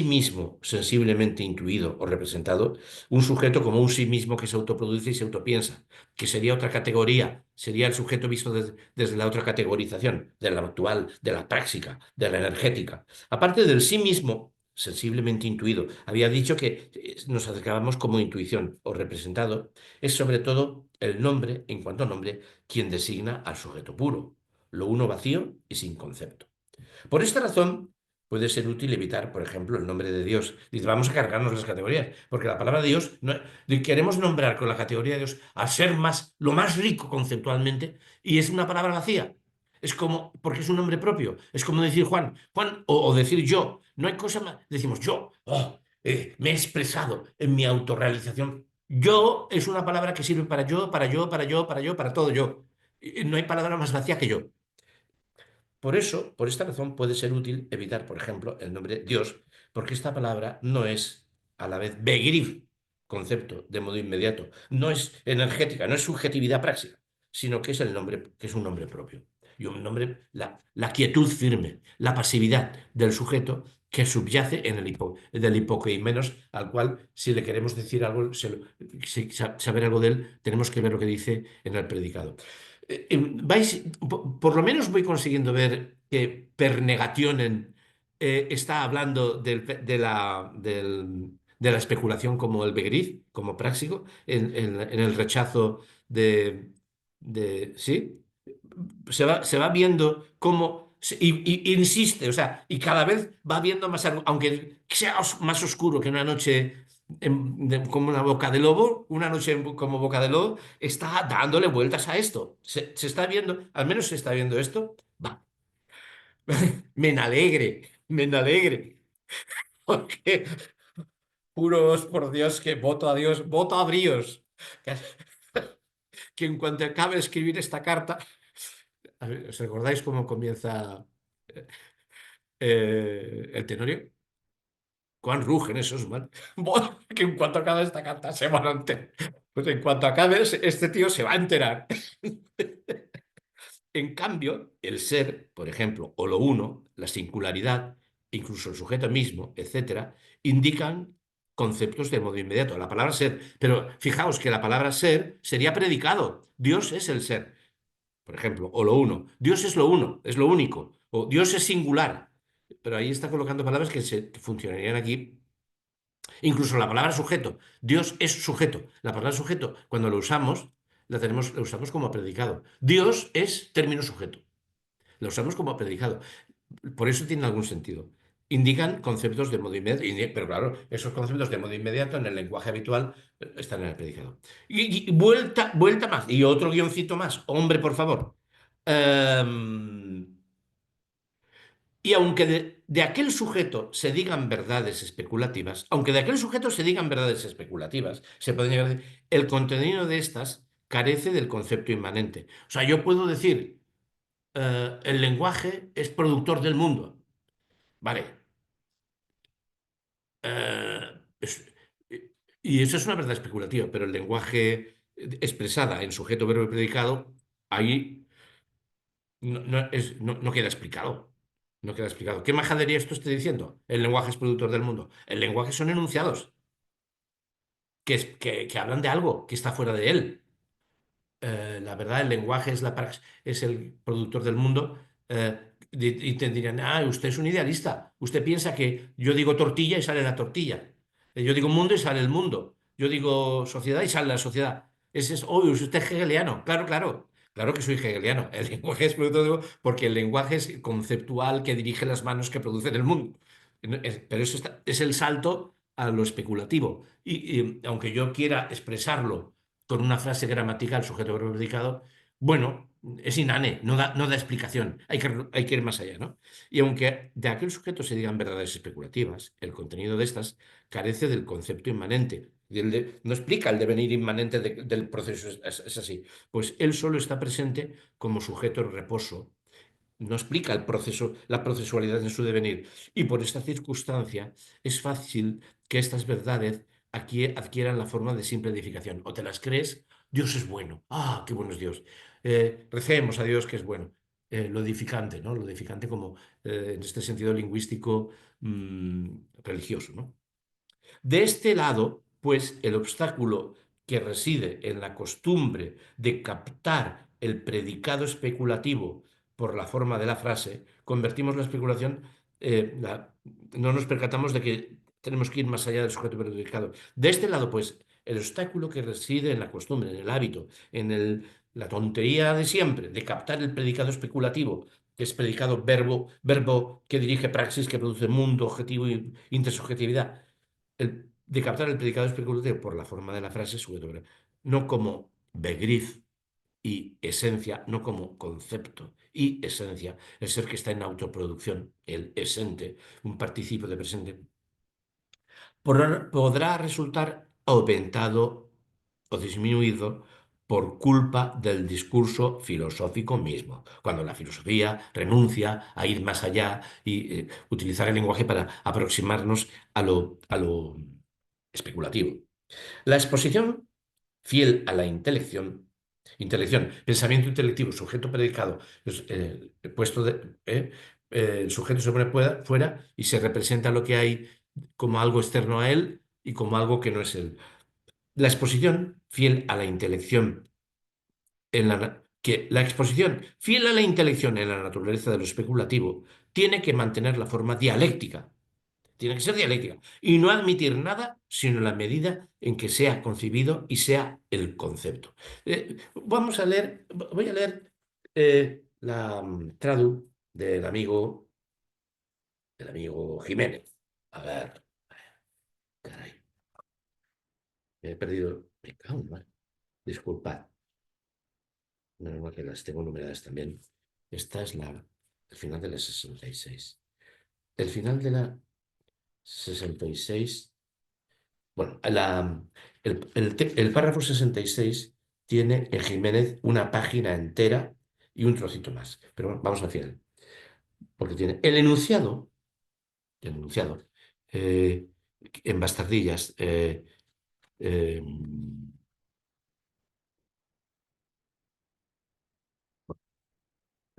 mismo sensiblemente intuido o representado, un sujeto como un sí mismo que se autoproduce y se autopiensa, que sería otra categoría, sería el sujeto visto desde la otra categorización, de la actual, de la práctica, de la energética. Aparte del sí mismo sensiblemente intuido, había dicho que nos acercábamos como intuición o representado, es sobre todo el nombre, en cuanto a nombre, quien designa al sujeto puro, lo uno vacío y sin concepto. Por esta razón, puede ser útil evitar, por ejemplo, el nombre de Dios. Dice, vamos a cargarnos las categorías, porque la palabra Dios, queremos nombrar con la categoría de Dios al ser lo más rico conceptualmente, y es una palabra vacía. Es como, porque es un nombre propio. Es como decir Juan, o decir yo. No hay cosa más. Decimos yo, me he expresado en mi autorrealización. Yo es una palabra que sirve para yo, para yo, para yo, para yo, para todo yo. No hay palabra más vacía que yo. Por eso, por esta razón, puede ser útil evitar, por ejemplo, el nombre Dios, porque esta palabra no es a la vez begrif, concepto de modo inmediato, no es energética, no es subjetividad práctica, sino que es el nombre, que es un nombre propio. Y un nombre, la quietud firme, la pasividad del sujeto que subyace en del hipocoimenos, al cual, si le queremos decir algo, saber algo de él, tenemos que ver lo que dice en el predicado. Por lo menos voy consiguiendo ver que per negationen está hablando de la especulación como el begriz, como práctico, en el rechazo ¿sí? Se va viendo cómo insiste, o sea, y cada vez va viendo más, aunque sea más oscuro que una noche como una boca de lobo, una noche como boca de lobo, está dándole vueltas a esto. Se está viendo, al menos se está viendo esto. Va, me alegre, porque puros por Dios que voto a Dios, voto a Dios. Que, que en cuanto acabe de escribir esta carta, a ver, ¿os recordáis cómo comienza el tenorio? Cuán rugen esos, man. Bueno, que en cuanto acabe esta carta se van a enterar. Pues en cuanto acabe, este tío se va a enterar. En cambio, el ser, por ejemplo, o lo uno, la singularidad, incluso el sujeto mismo, etcétera, indican conceptos de modo inmediato. La palabra ser, pero fijaos que la palabra ser sería predicado. Dios es el ser, por ejemplo, o lo uno. Dios es lo uno, es lo único. O Dios es singular. Pero ahí está colocando palabras que funcionarían aquí Incluso la palabra sujeto. Dios es sujeto. La palabra sujeto, cuando lo usamos, la usamos como predicado. Dios es término sujeto. La usamos como predicado. Por eso tiene algún sentido. Indican conceptos de modo inmediato, pero claro, esos conceptos de modo inmediato en el lenguaje habitual están en el predicado. Y vuelta más, y otro guioncito más. Hombre, por favor. Em, y aunque de aquel sujeto se digan verdades especulativas, aunque de aquel sujeto se digan verdades especulativas, se pueden llegar a decir, el contenido de estas carece del concepto inmanente. O sea, yo puedo decir, el lenguaje es productor del mundo. Vale. Eh, es- y eso es una verdad especulativa, pero el lenguaje expresada en sujeto, verbo y predicado, ahí no queda explicado. No queda explicado. ¿Qué majadería esto estoy diciendo? El lenguaje es productor del mundo. El lenguaje son enunciados que hablan de algo que está fuera de él. La verdad, el lenguaje es, es el productor del mundo. Y te dirían, ah, usted es un idealista. Usted piensa que yo digo tortilla y sale la tortilla. Yo digo mundo y sale el mundo. Yo digo sociedad y sale la sociedad. Ese es, oh, usted es hegeliano. Claro, claro. Claro que soy hegeliano. El lenguaje es productor porque el lenguaje es conceptual que dirige las manos que producen el mundo. Pero eso es el salto a lo especulativo. Y aunque yo quiera expresarlo con una frase gramatical, sujeto verbo predicado, bueno, es inane, no da explicación, hay que ir más allá, ¿no? Y aunque de aquel sujeto se digan verdades especulativas, el contenido de estas carece del concepto inmanente. No explica el devenir inmanente del proceso, es así. Pues él solo está presente como sujeto en reposo, no explica el proceso, la procesualidad en su devenir. Y por esta circunstancia es fácil que estas verdades adquieran la forma de simple edificación. O te las crees, Dios es bueno. Ah, qué bueno es Dios. Recemos a Dios que es bueno. Lo edificante, ¿no? Lo edificante como en este sentido lingüístico religioso, ¿no? De este lado, pues el obstáculo que reside en la costumbre de captar el predicado especulativo por la forma de la frase, convertimos la especulación, no nos percatamos de que tenemos que ir más allá del sujeto predicado. De este lado, pues, el obstáculo que reside en la costumbre, en el hábito, la tontería de siempre, de captar el predicado especulativo, que es predicado verbo que dirige praxis, que produce mundo, objetivo e intersubjetividad de captar el predicado especulativo por la forma de la frase sujeto verbo, no como begriff y esencia, no como concepto y esencia, el ser que está en autoproducción, el esente, un participio de presente, podrá resultar aumentado o disminuido por culpa del discurso filosófico mismo, cuando la filosofía renuncia a ir más allá y utilizar el lenguaje para aproximarnos a lo especulativo. La exposición fiel a la intelección, pensamiento intelectivo, sujeto predicado, puesto el sujeto se pone fuera y se representa lo que hay como algo externo a él y como algo que no es él. La exposición fiel a la intelección que la exposición fiel a la intelección en la naturaleza de lo especulativo tiene que mantener la forma dialéctica. Tiene que ser dialéctica y no admitir nada sino en la medida en que sea concebido y sea el concepto. Voy a leer la tradu del amigo Jiménez. A ver, caray, me he perdido. Me cago en mar. Disculpad, no, que las tengo numeradas también. Esta es el final de la 66. El final de la 66. Bueno, el párrafo 66 tiene en Jiménez una página entera y un trocito más. Pero bueno, vamos al final. Porque tiene el enunciado, eh, en bastardillas. Eh,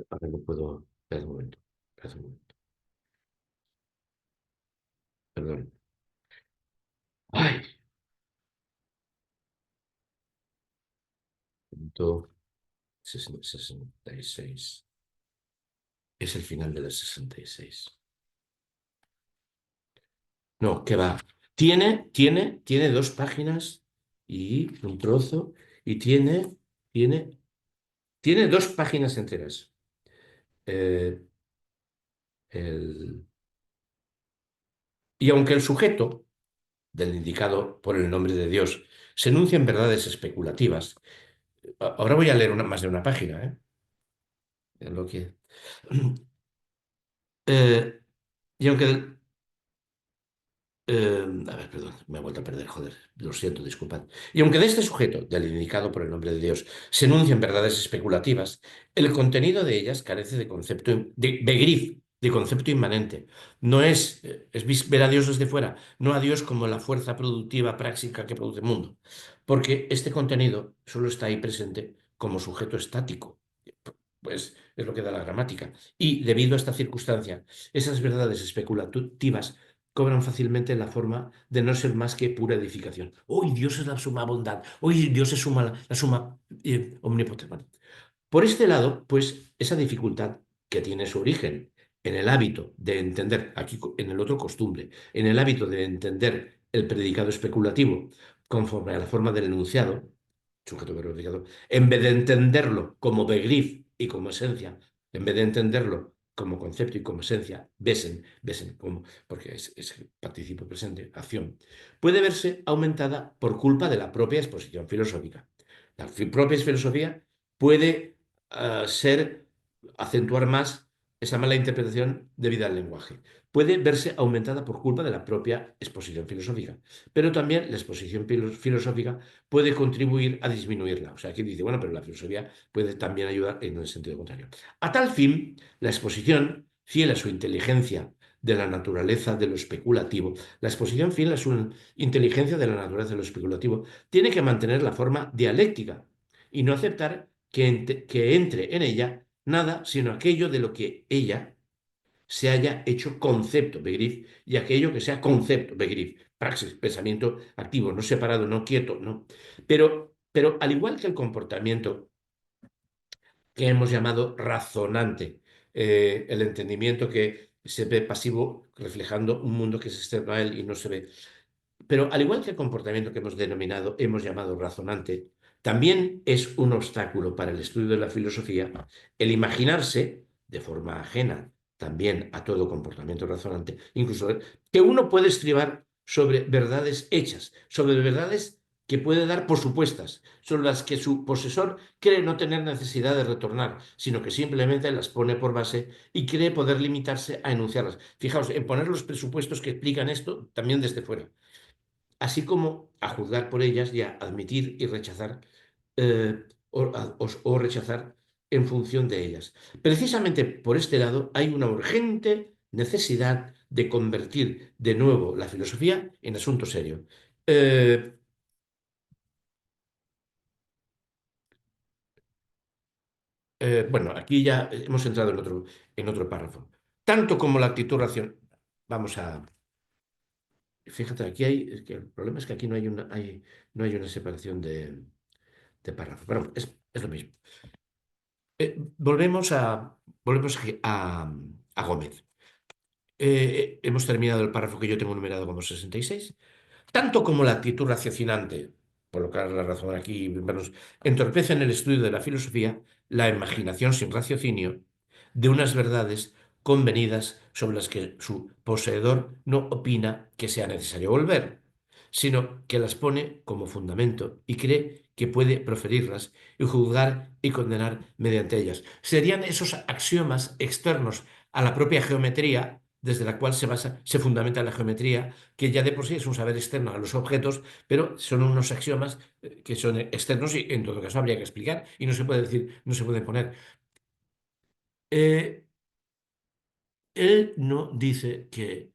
a ver, no puedo. Espera un momento. Espera un momento. Perdón. Ay, 66. Es el final de la 66. No, ¿qué va? Tiene 2 páginas y un trozo, y tiene, tiene 2 páginas enteras. Eh, el- y aunque el sujeto del indicado por el nombre de Dios se enuncia en verdades especulativas, ahora voy a leer más de una página, ¿eh? Es lo que, Eh, y aunque a ver, perdón, me he vuelto a perder, joder, lo siento, disculpad. Y aunque de este sujeto, del indicado por el nombre de Dios, se enuncian verdades especulativas, el contenido de ellas carece de concepto, de begrif, de concepto inmanente. No ver a Dios desde fuera, no a Dios como la fuerza productiva práctica que produce el mundo, porque este contenido solo está ahí presente como sujeto estático. Pues es lo que da la gramática. Y debido a esta circunstancia, esas verdades especulativas cobran fácilmente la forma de no ser más que pura edificación. Hoy Dios es la suma bondad, hoy Dios es la suma omnipotente. Bueno, por este lado, pues esa dificultad que tiene su origen en el hábito de entender, aquí en el otro costumbre, en el hábito de entender el predicado especulativo conforme a la forma del enunciado, sujeto verbo predicado, en vez de entenderlo como begrif y como esencia, en vez de entenderlo como concepto y como esencia, besen como, porque es participo presente, acción, puede verse aumentada por culpa de la propia exposición filosófica. La propia filosofía puede acentuar más esa mala interpretación debida al lenguaje. Puede verse aumentada por culpa de la propia exposición filosófica, pero también la exposición filosófica puede contribuir a disminuirla. O sea, aquí dice, bueno, pero la filosofía puede también ayudar en el sentido contrario. A tal fin, la exposición, fiel a su inteligencia de la naturaleza de lo especulativo, la exposición fiel a su inteligencia de la naturaleza de lo especulativo, tiene que mantener la forma dialéctica y no aceptar que entre en ella nada sino aquello de lo que ella se haya hecho concepto, Begrif, y aquello que sea concepto, Begrif, praxis, pensamiento activo, no separado, no quieto, no. Pero al igual que el comportamiento que hemos llamado razonante, el entendimiento que se ve pasivo reflejando un mundo que es externo a él y no se ve. Pero al igual que el comportamiento que hemos llamado razonante, también es un obstáculo para el estudio de la filosofía el imaginarse, de forma ajena también a todo comportamiento razonante, incluso que uno puede estribar sobre verdades hechas, sobre verdades que puede dar por supuestas, sobre las que su posesor cree no tener necesidad de retornar, sino que simplemente las pone por base y cree poder limitarse a enunciarlas. Fijaos, en poner los presupuestos que explican esto también desde fuera, así como a juzgar por ellas y a admitir y rechazar o rechazar en función de ellas. Precisamente por este lado hay una urgente necesidad de convertir de nuevo la filosofía en asunto serio. Eh, bueno, aquí ya hemos entrado en otro párrafo. Tanto como la actitud racional. Vamos a. Fíjate, aquí hay. El problema es que aquí no hay una separación de párrafos. Pero es lo mismo. Volvemos a Gómez. Hemos terminado el párrafo que yo tengo numerado como 66. Tanto como la actitud raciocinante, por lo que la razón aquí, hermanos, entorpece en el estudio de la filosofía la imaginación sin raciocinio de unas verdades convenidas sobre las que su poseedor no opina que sea necesario volver, sino que las pone como fundamento y cree que puede proferirlas y juzgar y condenar mediante ellas. Serían esos axiomas externos a la propia geometría desde la cual se fundamenta la geometría, que ya de por sí es un saber externo a los objetos, pero son unos axiomas que son externos y en todo caso habría que explicar y no se puede decir, no se puede poner. Eh, Él no dice que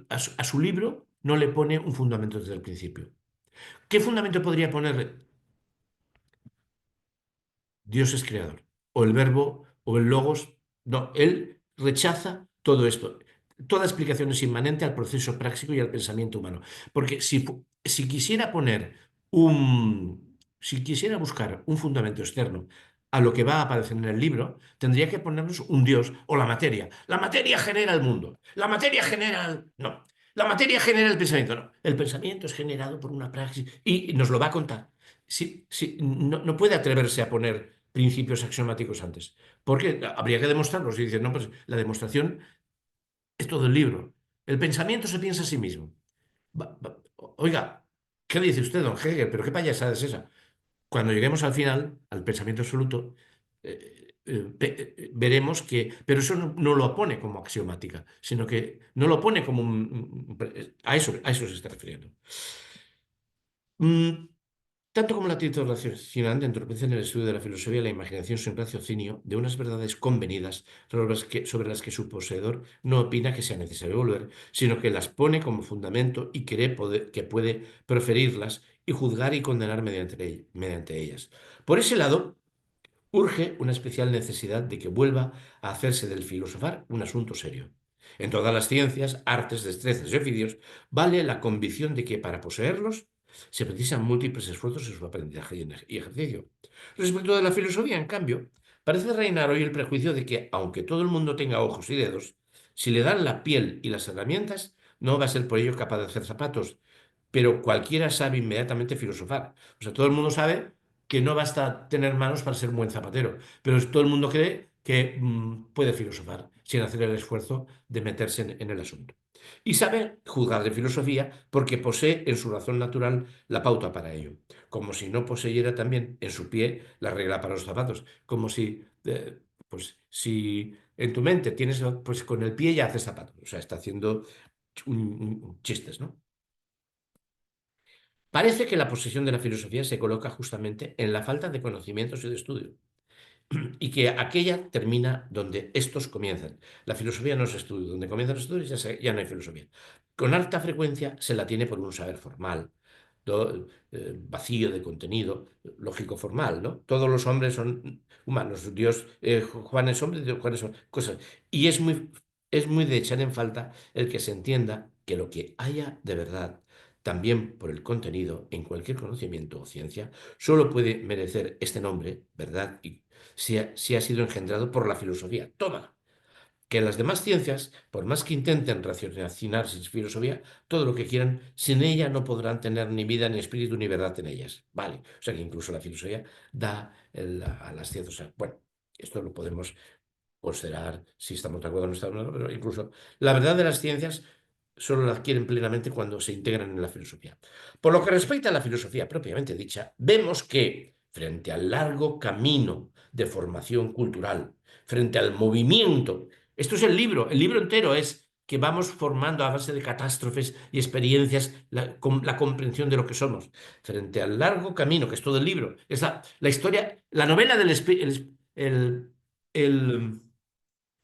a su libro no le pone un fundamento desde el principio. ¿Qué fundamento podría ponerle? Dios es creador. O el verbo o el logos. No, él rechaza todo esto. Toda explicación es inmanente al proceso práctico y al pensamiento humano. Porque si quisiera si quisiera buscar un fundamento externo a lo que va a aparecer en el libro, tendría que ponernos un Dios o la materia. La materia genera el mundo. La materia genera. No. La materia genera el pensamiento. No, el pensamiento es generado por una praxis y nos lo va a contar. Sí, sí, no puede atreverse a poner principios axiomáticos antes, porque habría que demostrarlos y decir, no, pues la demostración es todo el libro. El pensamiento se piensa a sí mismo. Oiga, ¿qué dice usted, don Hegel? ¿Pero qué payasada es esa? Cuando lleguemos al final, al pensamiento absoluto, veremos que, pero eso no lo pone como axiomática, sino que no lo pone como a eso se está refiriendo. Mm, Tanto como la actitud racional entorpece en el estudio de la filosofía la imaginación sin raciocinio de unas verdades convenidas sobre las que su poseedor no opina que sea necesario volver, sino que las pone como fundamento y cree que puede proferirlas y juzgar y condenar mediante ellas. Por ese lado, urge una especial necesidad de que vuelva a hacerse del filosofar un asunto serio. En todas las ciencias, artes, destrezas y oficios, vale la convicción de que para poseerlos se precisan múltiples esfuerzos en su aprendizaje y ejercicio. Respecto de la filosofía, en cambio, parece reinar hoy el prejuicio de que, aunque todo el mundo tenga ojos y dedos, si le dan la piel y las herramientas, no va a ser por ello capaz de hacer zapatos, pero cualquiera sabe inmediatamente filosofar. O sea, todo el mundo sabe que no basta tener manos para ser un buen zapatero, pero todo el mundo cree que puede filosofar sin hacer el esfuerzo de meterse en el asunto. Y sabe juzgar de filosofía porque posee en su razón natural la pauta para ello, como si no poseyera también en su pie la regla para los zapatos, como si, pues, si en tu mente tienes, pues con el pie ya haces zapatos, o sea, está haciendo chistes, ¿no? Parece que la posesión de la filosofía se coloca justamente en la falta de conocimientos y de estudio, y que aquella termina donde estos comienzan. La filosofía no es estudio, donde comienzan los estudios ya no hay filosofía. Con alta frecuencia se la tiene por un saber formal, vacío de contenido, lógico formal, ¿no? Todos los hombres son humanos, Dios, Juan es hombre, Juan es cosas. Y es muy de echar en falta el que se entienda que lo que haya de verdad, también por el contenido, en cualquier conocimiento o ciencia, solo puede merecer este nombre, verdad, y si ha sido engendrado por la filosofía. Toma, que las demás ciencias, por más que intenten raciocinar sin filosofía, todo lo que quieran, sin ella no podrán tener ni vida, ni espíritu, ni verdad en ellas. Vale, o sea que incluso la filosofía da a las ciencias. O sea, bueno, esto lo podemos considerar si estamos de acuerdo o no estamos de acuerdo, pero incluso la verdad de las ciencias solo la adquieren plenamente cuando se integran en la filosofía. Por lo que respecta a la filosofía propiamente dicha, vemos que, frente al largo camino de formación cultural, frente al movimiento, esto es el libro entero es que vamos formando a base de catástrofes y experiencias la comprensión de lo que somos. Frente al largo camino, que es todo el libro, es la historia, la novela del espíritu, el,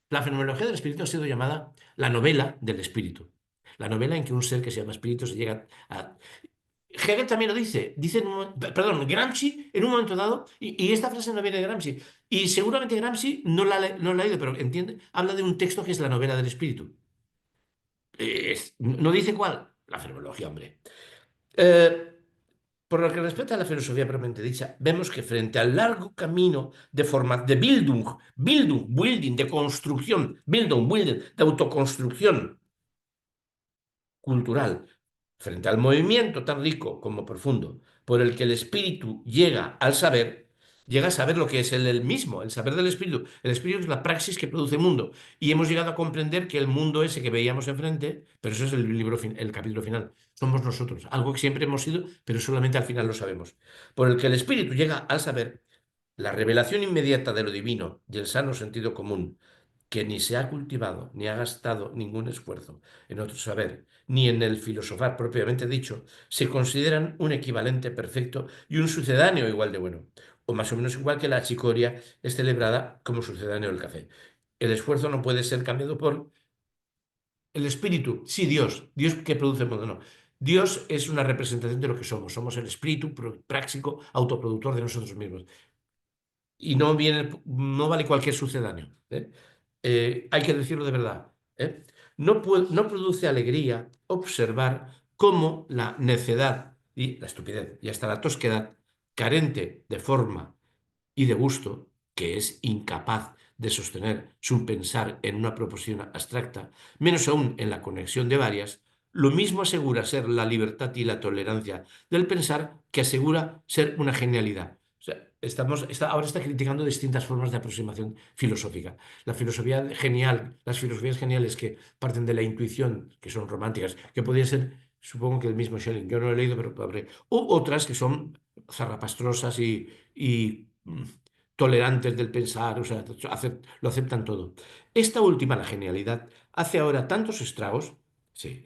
la fenomenología del espíritu ha sido llamada la novela del espíritu. La novela en que un ser que se llama espíritu se llega a... Hegel también lo dice perdón, Gramsci en un momento dado, y esta frase no viene de Gramsci, y seguramente Gramsci no la ha leído, pero entiende, habla de un texto que es la novela del espíritu. No dice cuál, la fenomenología, hombre. Eh, por lo que respecta a la filosofía propiamente dicha, vemos que frente al largo camino de Building, de construcción, Bildung, de autoconstrucción cultural, frente al movimiento tan rico como profundo, por el que el espíritu llega a saber lo que es el mismo, el saber del espíritu. El espíritu es la praxis que produce mundo. Y hemos llegado a comprender que el mundo ese que veíamos enfrente, pero eso es el capítulo final, somos nosotros, algo que siempre hemos sido, pero solamente al final lo sabemos. Por el que el espíritu llega al saber la revelación inmediata de lo divino y el sano sentido común, que ni se ha cultivado ni ha gastado ningún esfuerzo en otro saber, ni en el filosofar propiamente dicho, se consideran un equivalente perfecto y un sucedáneo igual de bueno, o más o menos igual que la chicoria es celebrada como sucedáneo del café. El esfuerzo no puede ser cambiado por el espíritu. Sí, Dios que produce el mundo, no. Dios es una representación de lo que somos el espíritu práctico, autoproductor de nosotros mismos y no vale cualquier sucedáneo. ¿Eh? Hay que decirlo de verdad. ¿Eh? No produce alegría observar cómo la necedad y la estupidez y hasta la tosquedad, carente de forma y de gusto, que es incapaz de sostener su pensar en una proposición abstracta, menos aún en la conexión de varias, Lo mismo asegura ser la libertad y la tolerancia del pensar que asegura ser una genialidad. O sea, ahora está criticando distintas formas de aproximación filosófica. La filosofía genial, las filosofías geniales que parten de la intuición, que son románticas, que podría ser, supongo que el mismo Schelling, yo no lo he leído, pero habré, u otras que son zarrapastrosas y tolerantes del pensar, o sea, lo aceptan todo. Esta última, la genialidad, hace ahora tantos estragos, sí,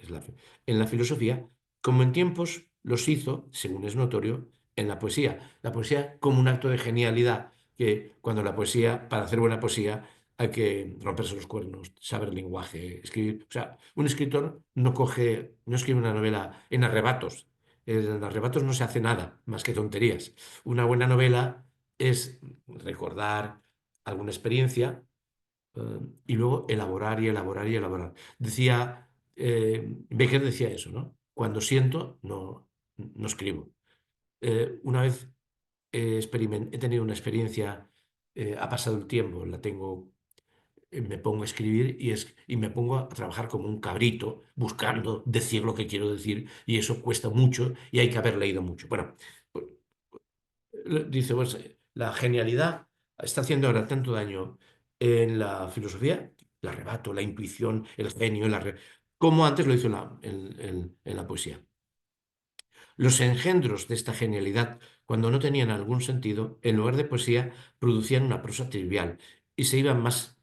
en la filosofía, como en tiempos los hizo, según es notorio, en la poesía. La poesía como un acto de genialidad, que cuando la poesía, para hacer buena poesía, hay que romperse los cuernos, saber lenguaje, escribir. O sea, un escritor no escribe una novela en arrebatos. En arrebatos no se hace nada, más que tonterías. Una buena novela es recordar alguna experiencia y luego elaborar y elaborar y elaborar. Becker decía eso, ¿no? Cuando siento, no escribo. Una vez he tenido una experiencia, ha pasado el tiempo, me pongo a escribir y me pongo a trabajar como un cabrito, buscando decir lo que quiero decir, y eso cuesta mucho y hay que haber leído mucho. Bueno, dice, pues, la genialidad está haciendo ahora tanto daño en la filosofía, el arrebato, la intuición, el genio, como antes lo hizo en la poesía. Los engendros de esta genialidad, cuando no tenían algún sentido, en lugar de poesía, producían una prosa trivial y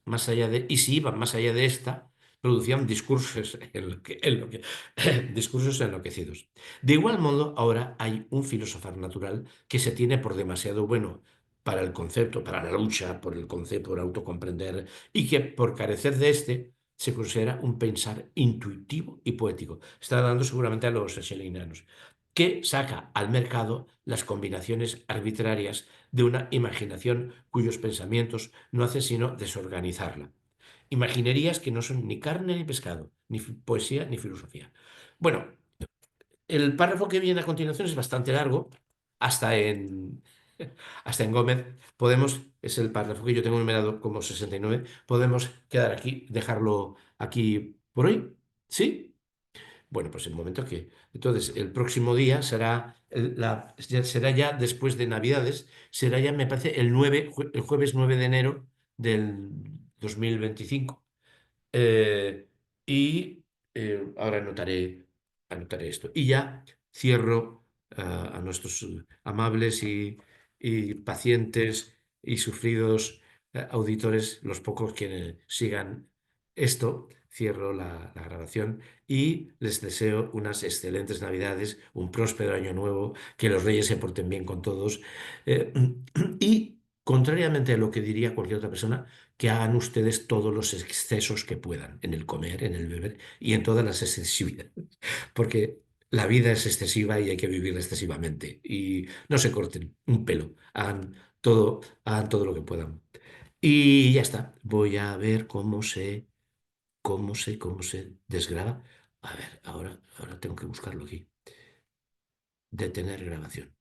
más allá y si iban más allá de esta, producían discursos, discursos enloquecidos. De igual modo, ahora hay un filosofar natural que se tiene por demasiado bueno para el concepto, para la lucha por el concepto, por autocomprender, y que por carecer de este se considera un pensar intuitivo y poético. Está dando seguramente a los schellingianos que saca al mercado las combinaciones arbitrarias de una imaginación cuyos pensamientos no hace sino desorganizarla. Imaginerías que no son ni carne ni pescado, ni poesía ni filosofía. Bueno, el párrafo que viene a continuación es bastante largo, hasta en, hasta en Gómez. Es el párrafo que yo tengo numerado como 69. Podemos quedar aquí, dejarlo aquí por hoy. ¿Sí? Bueno, pues el momento que. Entonces, el próximo día será ya después de Navidades, será ya, me parece, el jueves 9 de enero del 2025. Eh, y ahora anotaré esto. Y ya cierro a nuestros amables y pacientes y sufridos auditores, los pocos que sigan esto, cierro la grabación y les deseo unas excelentes Navidades, un próspero año nuevo, que los reyes se porten bien con todos. eh, y, contrariamente a lo que diría cualquier otra persona, que hagan ustedes todos los excesos que puedan en el comer, en el beber y en todas las excesividades, porque la vida es excesiva y hay que vivirla excesivamente. Y no se corten un pelo, hagan todo lo que puedan. Y ya está, voy a ver cómo se desgraba. A ver, ahora tengo que buscarlo aquí. Detener grabación.